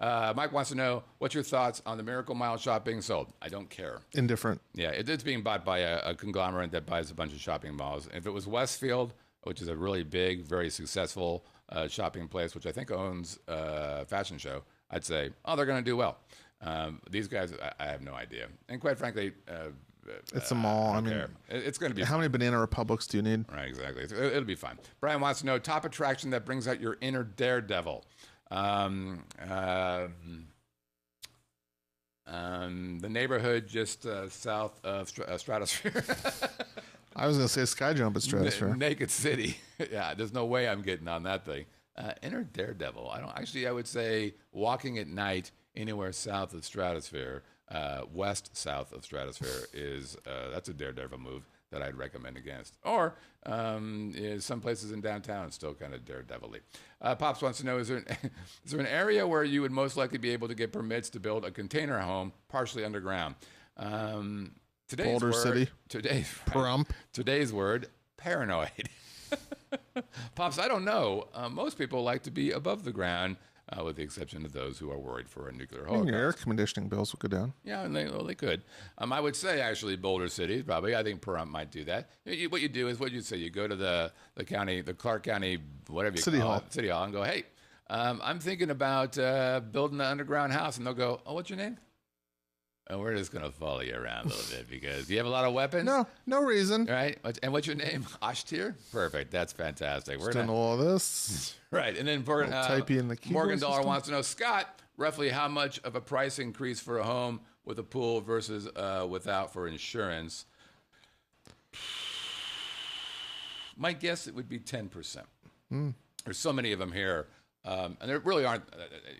Mike wants to know, what's your thoughts on the Miracle Mile shop being sold? I don't care. Indifferent. Yeah, it's being bought by a conglomerate that buys a bunch of shopping malls. If it was Westfield, which is a really big, very successful shopping place, which I think owns a fashion show, I'd say, oh, they're going to do well. These guys, I have no idea. And quite frankly, it's a mall. I mean, it's going to be how many Banana Republics do you need? Right, exactly. It'll be fine. Brian wants to know, top attraction that brings out your inner daredevil. The neighborhood just south of Stratosphere. I was going to say Sky Jump at Stratosphere. Naked City. Yeah, there's no way I'm getting on that thing. Enter Daredevil. I would say walking at night anywhere south of Stratosphere, south of Stratosphere is that's a Daredevil move that I'd recommend against. Or some places in downtown it's still kind of Daredevil-y. Pops wants to know, is there an area where you would most likely be able to get permits to build a container home partially underground? Boulder City. Today's word, paranoid. Pops, I don't know. Most people like to be above the ground, with the exception of those who are worried for a nuclear holocaust. Your air conditioning bills will go down. Yeah, and they could. I would say, actually, Boulder City, probably. I think Pahrump might do that. What you do is, what you'd say, you go to the Clark County, whatever you call it, City Hall, and go, hey, I'm thinking about building an underground house. And they'll go, oh, what's your name? And we're just going to follow you around a little bit because you have a lot of weapons. No reason. Right? And what's your name? Ashtir? Perfect. That's fantastic. We're doing all this. Right. And then Morgan Dollar wants to know, Scott, roughly how much of a price increase for a home with a pool versus without for insurance? My guess it would be 10%. There's so many of them here. And there really aren't,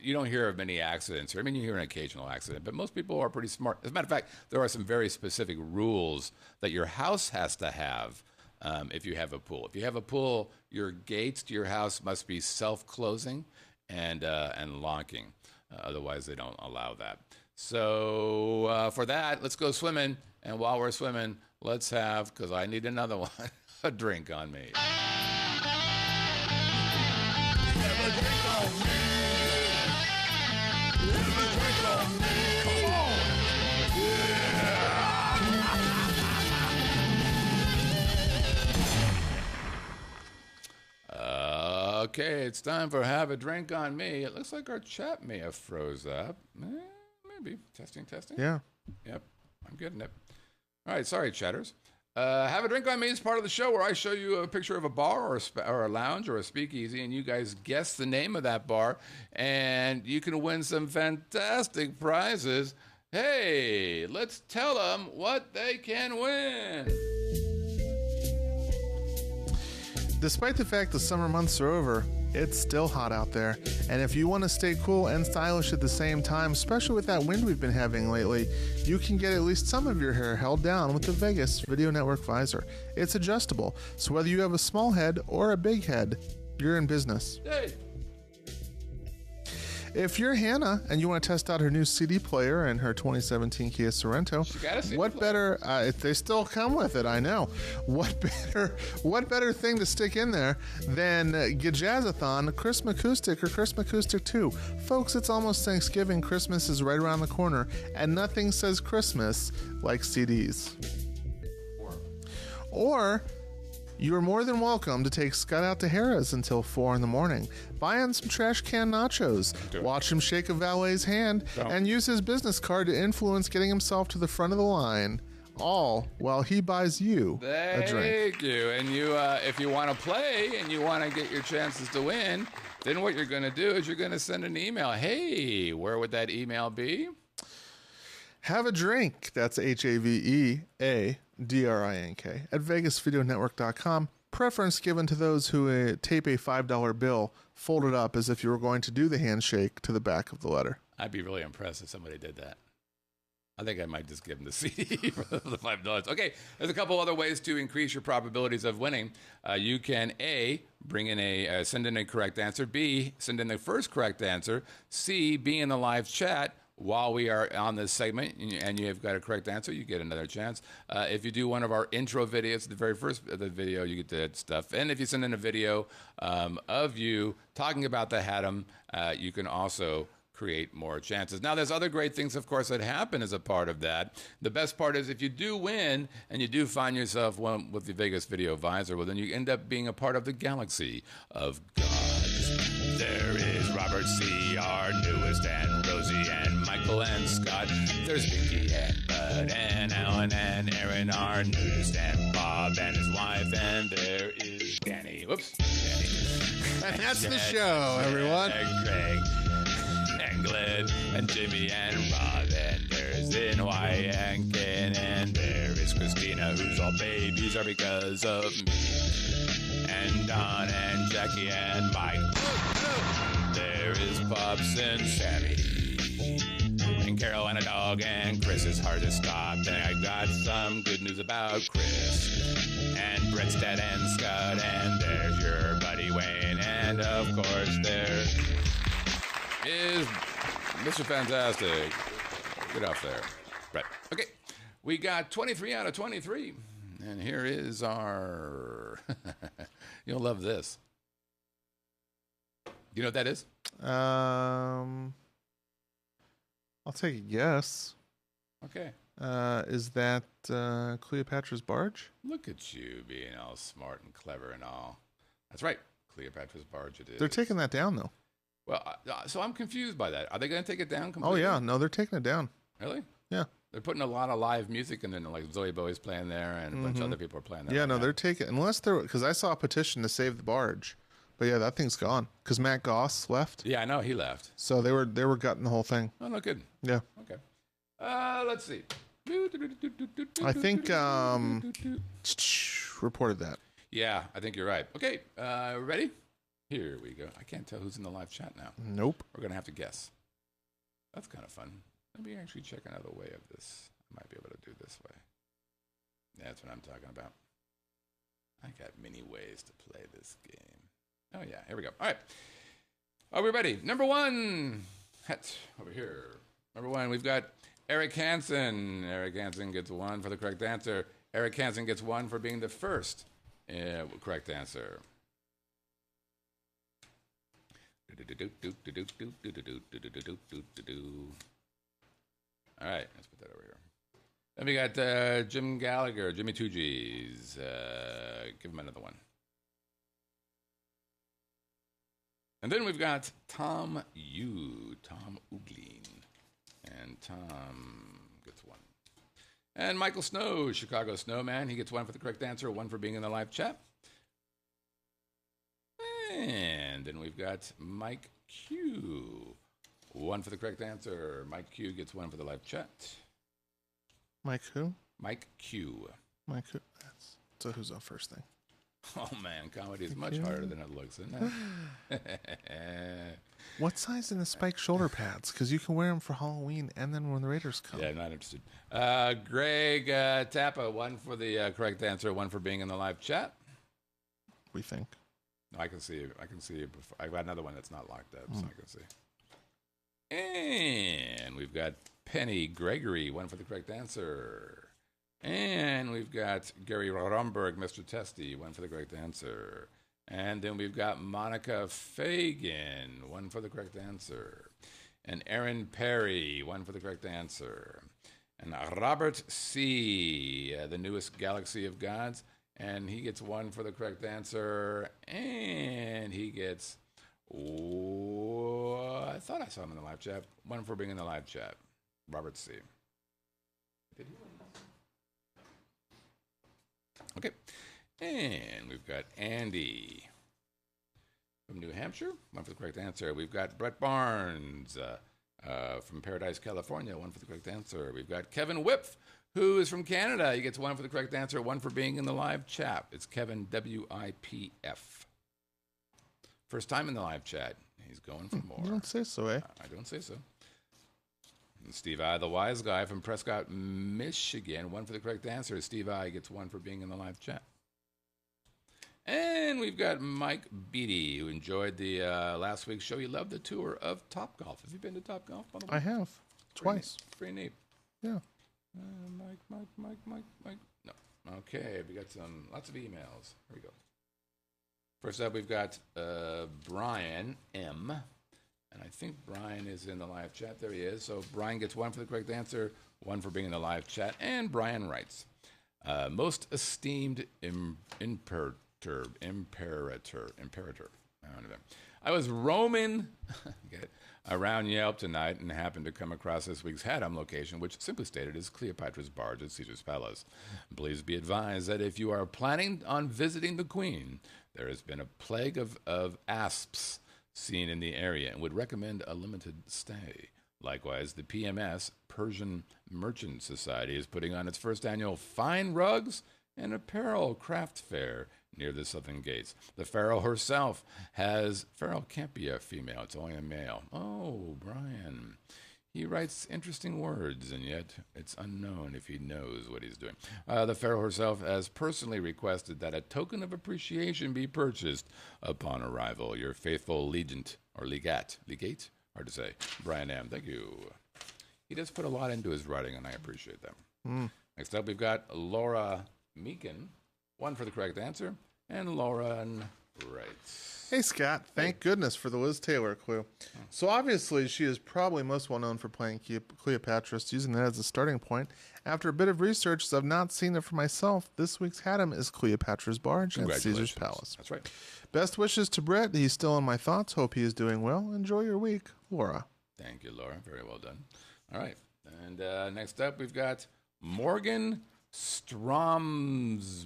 you don't hear of many accidents here. I mean, you hear an occasional accident, but most people are pretty smart. As a matter of fact, there are some very specific rules that your house has to have if you have a pool. If you have a pool, your gates to your house must be self-closing and locking. Otherwise, they don't allow that. So for that, let's go swimming. And while we're swimming, let's have, because I need another one, a drink on me. Okay, it's time for Have a Drink on Me. It looks like our chat may have froze up. Maybe. Testing. Yeah. Yep, I'm getting it. All right, sorry, chatters. Have a Drink on Me is part of the show where I show you a picture of a bar or a lounge or a speakeasy, and you guys guess the name of that bar, and you can win some fantastic prizes. Hey, let's tell them what they can win. Despite the fact the summer months are over, it's still hot out there. And if you want to stay cool and stylish at the same time, especially with that wind we've been having lately, you can get at least some of your hair held down with the Vegas Video Network Visor. It's adjustable, so whether you have a small head or a big head, you're in business. Hey. If you're Hannah and you want to test out her new CD player and her 2017 Kia Sorento, what better? They still come with it, I know. What better thing to stick in there than Gajazzathon, Christmas Acoustic, or Christmas Acoustic 2? Folks, it's almost Thanksgiving. Christmas is right around the corner, and nothing says Christmas like CDs. Or you are more than welcome to take Scott out to Harrahs until 4 in the morning. Buy him some trash can nachos, watch him shake a valet's hand, and use his business card to influence getting himself to the front of the line. All while he buys you a drink. Thank you. And you, if you want to play and you want to get your chances to win, then what you're going to do is you're going to send an email. Hey, where would that email be? Have a drink. That's HAVEADRINK at VegasVideoNetwork.com. Preference given to those who tape a $5 bill folded up as if you were going to do the handshake to the back of the letter. I'd be really impressed if somebody did that. I think I might just give them the CD for the $5. Okay, there's a couple other ways to increase your probabilities of winning. You can A, send in a correct answer. B, send in the first correct answer. C, be in the live chat while we are on this segment, and you have got a correct answer, you get another chance. If you do one of our intro videos, the very first of the video, you get that stuff. And if you send in a video of you talking about the Haddam, you can also create more chances. Now, there's other great things, of course, that happen as a part of that. The best part is if you do win and you do find yourself one with the Vegas Video Visor, well, then you end up being a part of the galaxy of gods. There is Robert C., our newest, and Rosie, and Michael, and Scott. There's Vicky, and Bud, and Alan, and Aaron, our newest, and Bob, and his wife, and there is Danny. Whoops. Danny. And that's the show, everyone. And Greg. And Glenn, and Jimmy, and Rob, and there guys in Hawaii and Ken, and there is Christina, whose all babies are because of me. And Don and Jackie and Mike. There is Pops and Sammy. And Carol and a dog, and Chris is hard to stop. And I got some good news about Chris. And Brett's dad and Scott, and there's your buddy Wayne. And of course there is Mr. Fantastic. Get off there. Right. Okay. We got 23 out of 23. And here is our... You'll love this. You know what that is? I'll take a guess. Okay. Is that Cleopatra's Barge? Look at you being all smart and clever and all. That's right. Cleopatra's Barge it is. They're taking that down, though. Well, so I'm confused by that. Are they going to take it down completely? Oh, yeah. No, they're taking it down. Really? Yeah. They're putting a lot of live music in there, like Zoe Bowie's playing there, and a bunch of other people are playing there. Yeah, right no, now. they're taking... Unless they're... Because I saw a petition to save the barge. But yeah, that thing's gone. Because Matt Goss left. Yeah, I know. He left. So they were gutting the whole thing. Oh, no good. Yeah. Okay. Let's see. I think reported that. Yeah, I think you're right. Okay, ready? Here we go. I can't tell who's in the live chat now. Nope. We're going to have to guess. That's kind of fun. Let me actually check another way of this. I might be able to do this way. That's what I'm talking about. I got many ways to play this game. Oh, yeah. Here we go. All right. Are we ready? Number one. Over here. Number one, we've got Eric Hansen. Eric Hansen gets one for the correct answer. Eric Hansen gets one for being the first correct answer. All right, let's put that over here. Then we got Jim Gallagher, Jimmy Two G's. Give him another one. And then we've got Tom Uglin. And Tom gets one. And Michael Snow, Chicago Snowman. He gets one for the correct answer, one for being in the live chat. And then we've got Mike Q. One for the correct answer. Mike Q gets one for the live chat. Mike who? Mike Q. Mike who? So who's our first thing? Oh, man. Comedy is much harder than it looks, isn't it? What size in the spiked shoulder pads? Because you can wear them for Halloween and then when the Raiders come. Yeah, not interested. Greg Tappa, one for the correct answer, one for being in the live chat. We think. No, I can see it. I can see it. I've got another one that's not locked up, so I can see. And we've got Penny Gregory, one for the correct answer. And we've got Gary Romberg, Mr. Testy, one for the correct answer. And then we've got Monica Fagan, one for the correct answer. And Aaron Perry, one for the correct answer. And Robert C., the newest Galaxy of Gods, and he gets one for the correct answer. And he gets, I thought I saw him in the live chat, one for being in the live chat. Robert C. Did he win? Okay. And we've got Andy from New Hampshire, one for the correct answer. We've got Brett Barnes from Paradise, California, one for the correct answer. We've got Kevin Whipf, who is from Canada. He gets one for the correct answer, one for being in the live chat. It's Kevin WIPF. First time in the live chat. He's going for more. You don't say so, eh? I don't say so. And Steve I, the wise guy from Prescott, Michigan, one for the correct answer. Steve I gets one for being in the live chat. And we've got Mike Beatty, who enjoyed the last week's show. He loved the tour of Topgolf. Have you been to Topgolf, by the way? I have. Twice. Pretty neat. Yeah. Mike. No. Okay, we got lots of emails. Here we go. First up, we've got Brian M. And I think Brian is in the live chat. There he is. So Brian gets one for the correct answer, one for being in the live chat. And Brian writes, most esteemed imperator. I was roaming around Yelp tonight and happened to come across this week's Haddam location, which simply stated is Cleopatra's Barge at Caesar's Palace. Please be advised that if you are planning on visiting the Queen, there has been a plague of asps seen in the area and would recommend a limited stay. Likewise, the PMS, Persian Merchant Society, is putting on its first annual Fine Rugs and Apparel Craft Fair near the Southern Gates. The Pharaoh herself has... Pharaoh can't be a female, it's only a male. Oh, Brian. He writes interesting words, and yet it's unknown if he knows what he's doing. The Pharaoh herself has personally requested that a token of appreciation be purchased upon arrival. Your faithful legant, or legate, hard to say, Brian M. Thank you. He does put a lot into his writing, and I appreciate that. Next up, we've got Laura Meekin, one for the correct answer, and Lauren writes... Hey, Scott. Thank goodness for the Liz Taylor clue. So obviously, she is probably most well known for playing Cleopatra, using that as a starting point. After a bit of research, as I've not seen it for myself, this week's Haddam is Cleopatra's Barge at Caesar's Palace. That's right. Best wishes to Brett. He's still in my thoughts. Hope he is doing well. Enjoy your week, Laura. Thank you, Laura. Very well done. All right. And next up, we've got Morgan Stromsmo.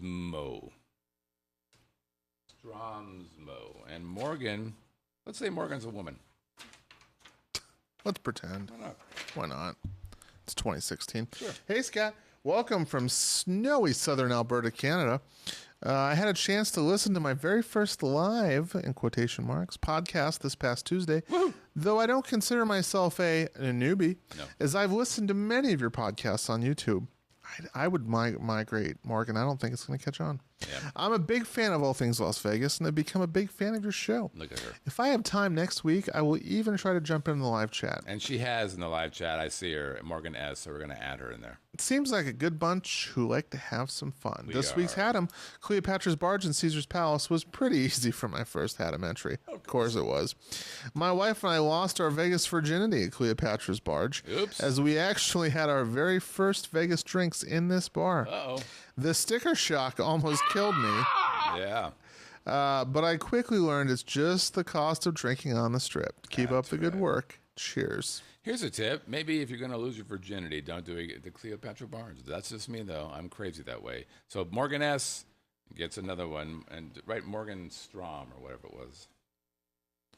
And Morgan, let's say Morgan's a woman. Let's pretend. Why not? It's 2016. Sure. Hey, Scott. Welcome from snowy southern Alberta, Canada. I had a chance to listen to my very first live, in quotation marks, podcast this past Tuesday. Woo-hoo. Though I don't consider myself a newbie, No. as I've listened to many of your podcasts on YouTube. I would migrate, Morgan. I don't think it's going to catch on. Yeah. I'm a big fan of all things Las Vegas, and I've become a big fan of your show. Look at her. If I have time next week, I will even try to jump in the live chat. And she has in the live chat. I see her, Morgan S., so we're going to add her in there. It seems like a good bunch who like to have some fun. We This week's Haddam, Cleopatra's Barge in Caesar's Palace, was pretty easy for my first Haddam entry. Of course it was. My wife and I lost our Vegas virginity at Cleopatra's Barge. Oops. As we actually had our very first Vegas drinks in this bar. Uh-oh. The sticker shock almost killed me. Yeah. But I quickly learned it's just the cost of drinking on the strip. Keep up the good right. work. Cheers. Here's a tip. Maybe if you're going to lose your virginity, don't do it at the Cleopatra Barge. That's just me, though. I'm crazy that way. So Morgan S. gets another one. And write Morgan Strom or whatever it was.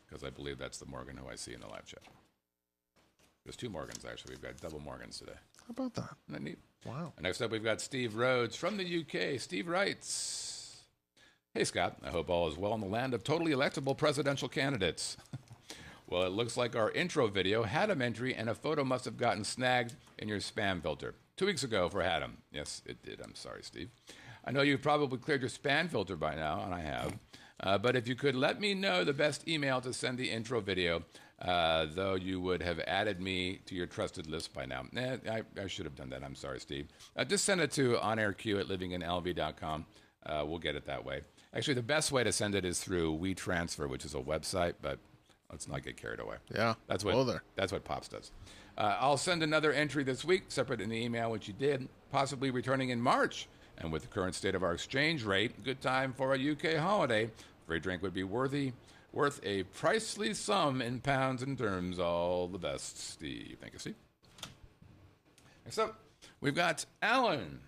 Because I believe that's the Morgan who I see in the live chat. There's two Morgans, actually. We've got double Morgans today. How about that? Isn't that neat? Wow. And next up, we've got Steve Rhodes from the UK. Steve writes, Hey, Scott. I hope all is well in the land of totally electable presidential candidates. Well, it looks like our intro video had a entry, and a photo must have gotten snagged in your spam filter 2 weeks ago for Haddam. Yes, it did. I'm sorry, Steve. I know you've probably cleared your spam filter by now, and I have. But if you could let me know the best email to send the intro video, though you would have added me to your trusted list by now. I should have done that. I'm sorry, Steve. Just send it to onairq@livinginlv.com. We'll get it that way. Actually, the best way to send it is through WeTransfer, which is a website, but let's not get carried away. Yeah. That's what Pops does. I'll send another entry this week, separate in the email, which you did, possibly returning in March. And with the current state of our exchange rate, good time for a UK holiday. Free drink would be worth a pricely sum in pounds and terms. All the best, Steve. Thank you, Steve. Next up, we've got Alan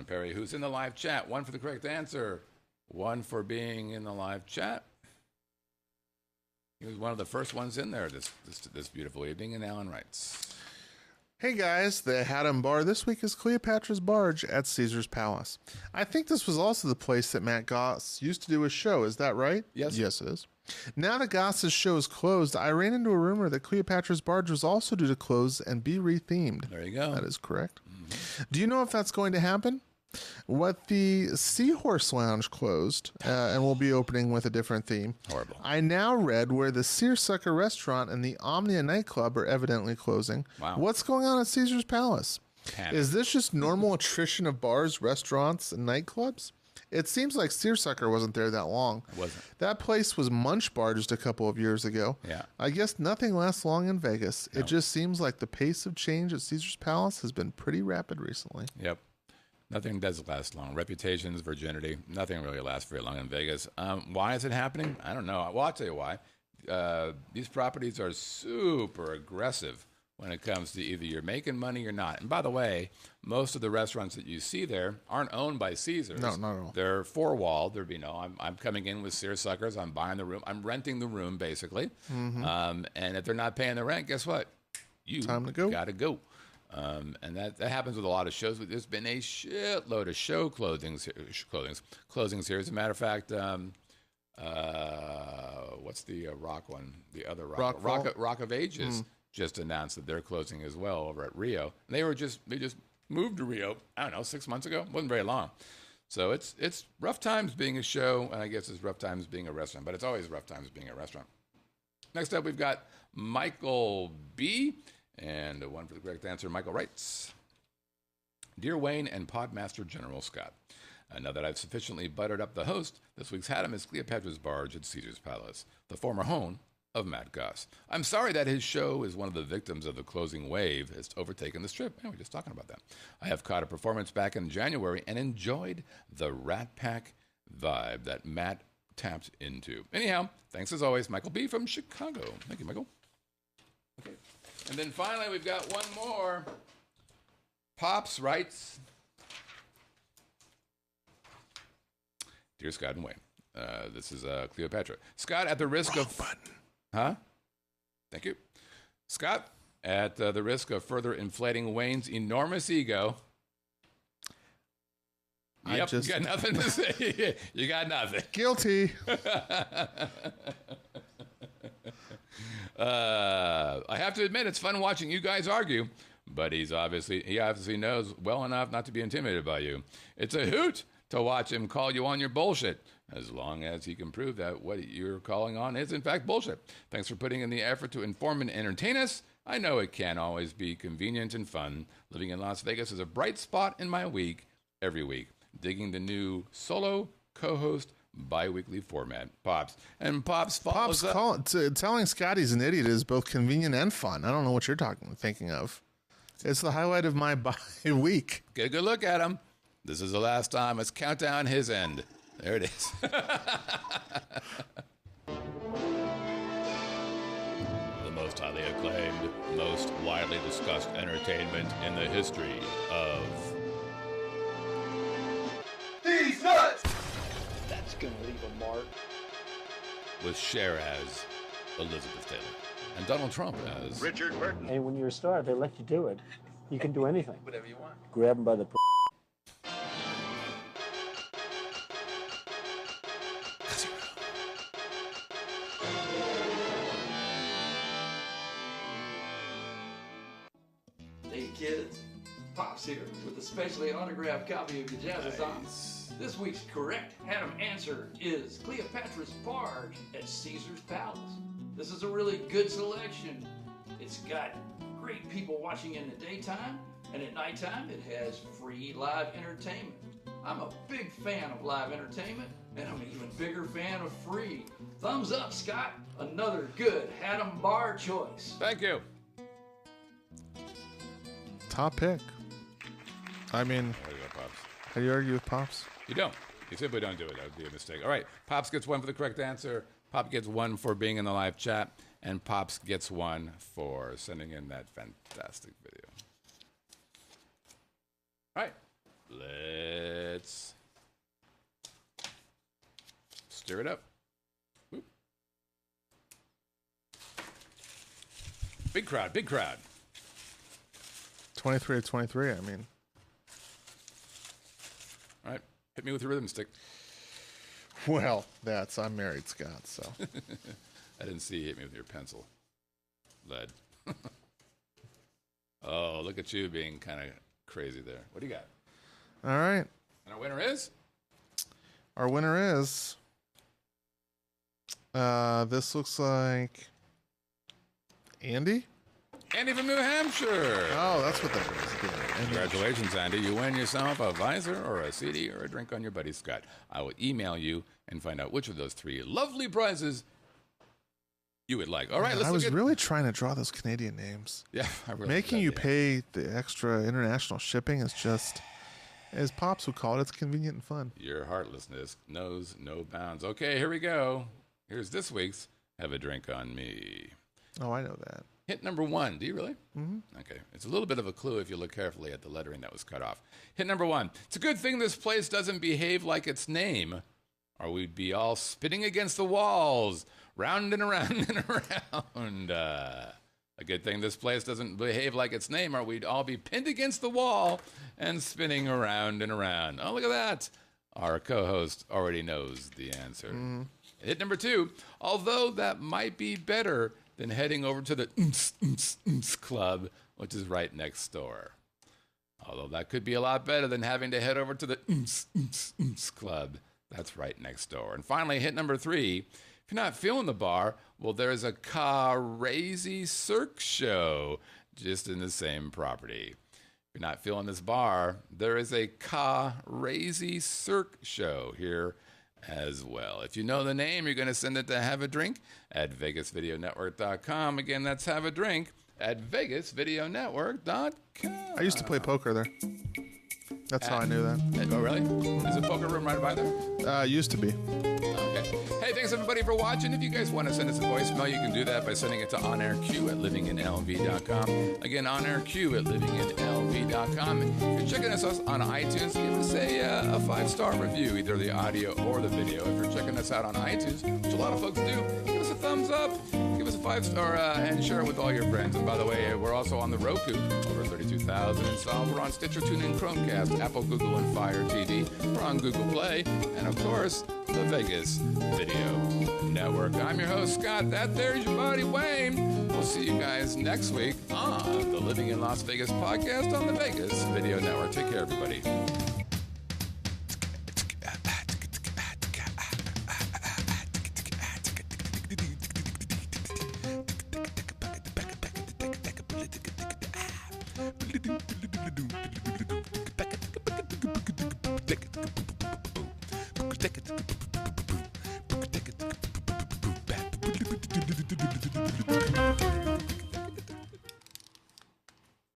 Perry, who's in the live chat. One for the correct answer, one for being in the live chat. He was one of the first ones in there this beautiful evening, and Alan writes, Hey guys, the Haddam Bar this week is Cleopatra's Barge at Caesar's Palace. I think this was also the place that Matt Goss used to do his show. Is that right? Yes. Yes, it is. Now that Goss's show is closed, I ran into a rumor that Cleopatra's Barge was also due to close and be rethemed. There you go. That is correct. Mm-hmm. Do you know if that's going to happen? What the Seahorse Lounge closed and will be opening with a different theme. Horrible. I now read where the Seersucker Restaurant and the Omnia nightclub are evidently closing. Wow. What's going on at Caesar's Palace? Panic. Is this just normal attrition of bars, restaurants, and nightclubs? It seems like Seersucker wasn't there that long. It wasn't. That place was Munch Bar just a couple of years ago. Yeah. I guess nothing lasts long in Vegas. No. It just seems like the pace of change at Caesar's Palace has been pretty rapid recently. Yep. Nothing does last long. Reputations, virginity, nothing really lasts very long in Vegas. Why is it happening? I don't know. Well, I'll tell you why. These properties are super aggressive when it comes to either you're making money or not. And by the way, most of the restaurants that you see there aren't owned by Caesars. No, not at all. They're four-walled. I'm coming in with seersuckers. I'm buying the room. I'm renting the room, basically. Mm-hmm. And if they're not paying the rent, guess what? you Time to go. gotta go. And that happens with a lot of shows. There's been a shitload of show closings here. As a matter of fact, what's the rock one? The other Rock of Ages just announced that they're closing as well over at Rio. And they just moved to Rio, I don't know, 6 months ago. It wasn't very long. So it's rough times being a show, and I guess it's rough times being a restaurant, but it's always rough times being a restaurant. Next up, we've got Michael B., and one for the correct answer. Michael writes, Dear Wayne and Podmaster General Scott, now that I've sufficiently buttered up the host, this week's Haddam is Cleopatra's Barge at Caesar's Palace, the former home of Matt Goss. I'm sorry that his show is one of the victims of the closing wave has overtaken the strip. Yeah, we're just talking about that. I have caught a performance back in January and enjoyed the Rat Pack vibe that Matt tapped into. Anyhow, thanks as always, Michael B. from Chicago. Thank you, Michael. Okay. And then finally, we've got one more. Pops writes, Dear Scott and Wayne, this is Cleopatra. Scott, at the risk of... button. Huh? Thank you. Scott, at the risk of further inflating Wayne's enormous ego... Yep, you got nothing to say. You got nothing. Guilty. I have to admit, it's fun watching you guys argue, but he obviously knows well enough not to be intimidated by you. It's a hoot to watch him call you on your bullshit, as long as he can prove that what you're calling on is in fact bullshit. Thanks for putting in the effort to inform and entertain us. I know it can't always be convenient and fun. Living in Las Vegas is a bright spot in my week, every week. Digging the new solo co-host bi-weekly format, Pops. And Pops follows up. Telling Scott he's an idiot is both convenient and fun. I don't know what you're thinking of. It's the highlight of my week. Get a good look at him. This is the last time. Let's count down his end. There it is. The most highly acclaimed, most widely discussed entertainment in the history of... These nuts! That's gonna leave a mark. With Cher as Elizabeth Taylor and Donald Trump as Richard Burton. And when you're a star, they let you do it. You can do anything. Whatever you want. Grab them by the... Hey kids, Pops here with a specially autographed copy of the Jazzazon. This week's correct Haddam answer is Cleopatra's Barge at Caesar's Palace. This is a really good selection. It's got great people watching in the daytime, and at nighttime it has free live entertainment. I'm a big fan of live entertainment, and I'm an even bigger fan of free. Thumbs up, Scott. Another good Haddam bar choice. Thank you. Top pick. I mean, There you go, Pops. how do you argue with Pops? You don't. You simply don't do it. That would be a mistake. All right. Pops gets one for the correct answer. Pop gets one for being in the live chat. And Pops gets one for sending in that fantastic video. All right. Let's stir it up. Whoop. Big crowd. Big crowd. 23 to 23, I mean. All right. Hit me with your rhythm stick. Well, I'm married, Scott, so. I didn't see you hit me with your pencil. Lead. Oh, look at you being kind of crazy there. What do you got? All right. And our winner is? Our winner is... this looks like... Andy? Andy from New Hampshire. Oh, that's what that is. Good. Congratulations, Andy. You win yourself a visor or a CD or a drink on your buddy Scott. I will email you and find out which of those three lovely prizes you would like. All right, let's I look was at... really trying to draw those Canadian names. Yeah, I really Making you pay the extra international shipping is just, as Pops would call it, it's convenient and fun. Your heartlessness knows no bounds. Okay, here we go. Here's this week's Have a Drink on Me. Oh, I know that. Hint number one. Do you really? Mm-hmm. Okay. It's a little bit of a clue if you look carefully at the lettering that was cut off. Hint number one. It's a good thing this place doesn't behave like its name, or we'd be all spitting against the walls, round and around and around. A good thing this place doesn't behave like its name, or we'd all be pinned against the wall and spinning around and around. Oh, look at that. Our co-host already knows the answer. Hit number 2. Although that might be better than heading over to the club, which is right next door. Although that could be a lot better than having to head over to the club. That's right next door. And finally, hit number 3. If you're not feeling the bar, well, there's a crazy Cirque show just in the same property. If you're not feeling this bar, there is a crazy Cirque show here as well. If you know the name, you're going to send it to Have a Drink at VegasVideoNetwork.com. Again, that's Have a Drink at VegasVideoNetwork.com. I used to play poker there. That's how I knew that. Oh, really? Is a poker room right by there? Used to be. Okay. Hey, thanks everybody for watching. If you guys want to send us a voicemail, you can do that by sending it to onairq@livinginlv.com. Again, onairq@livinginlv.com. If you're checking us out on iTunes, give us a 5-star review, either the audio or the video. If you're checking us out on iTunes, which a lot of folks do, give us a thumbs up, give us a 5-star, and share it with all your friends. And by the way, we're also on the Roku, over 32,000 installed. We're on Stitcher, TuneIn, Chromecast, Apple, Google, and Fire TV. We're on Google Play, and of course, the Vegas Video Network. I'm your host, Scott. That there's your buddy, Wayne. We'll see you guys next week on the Living in Las Vegas podcast on the Vegas Video Network. Take care, everybody. Take it.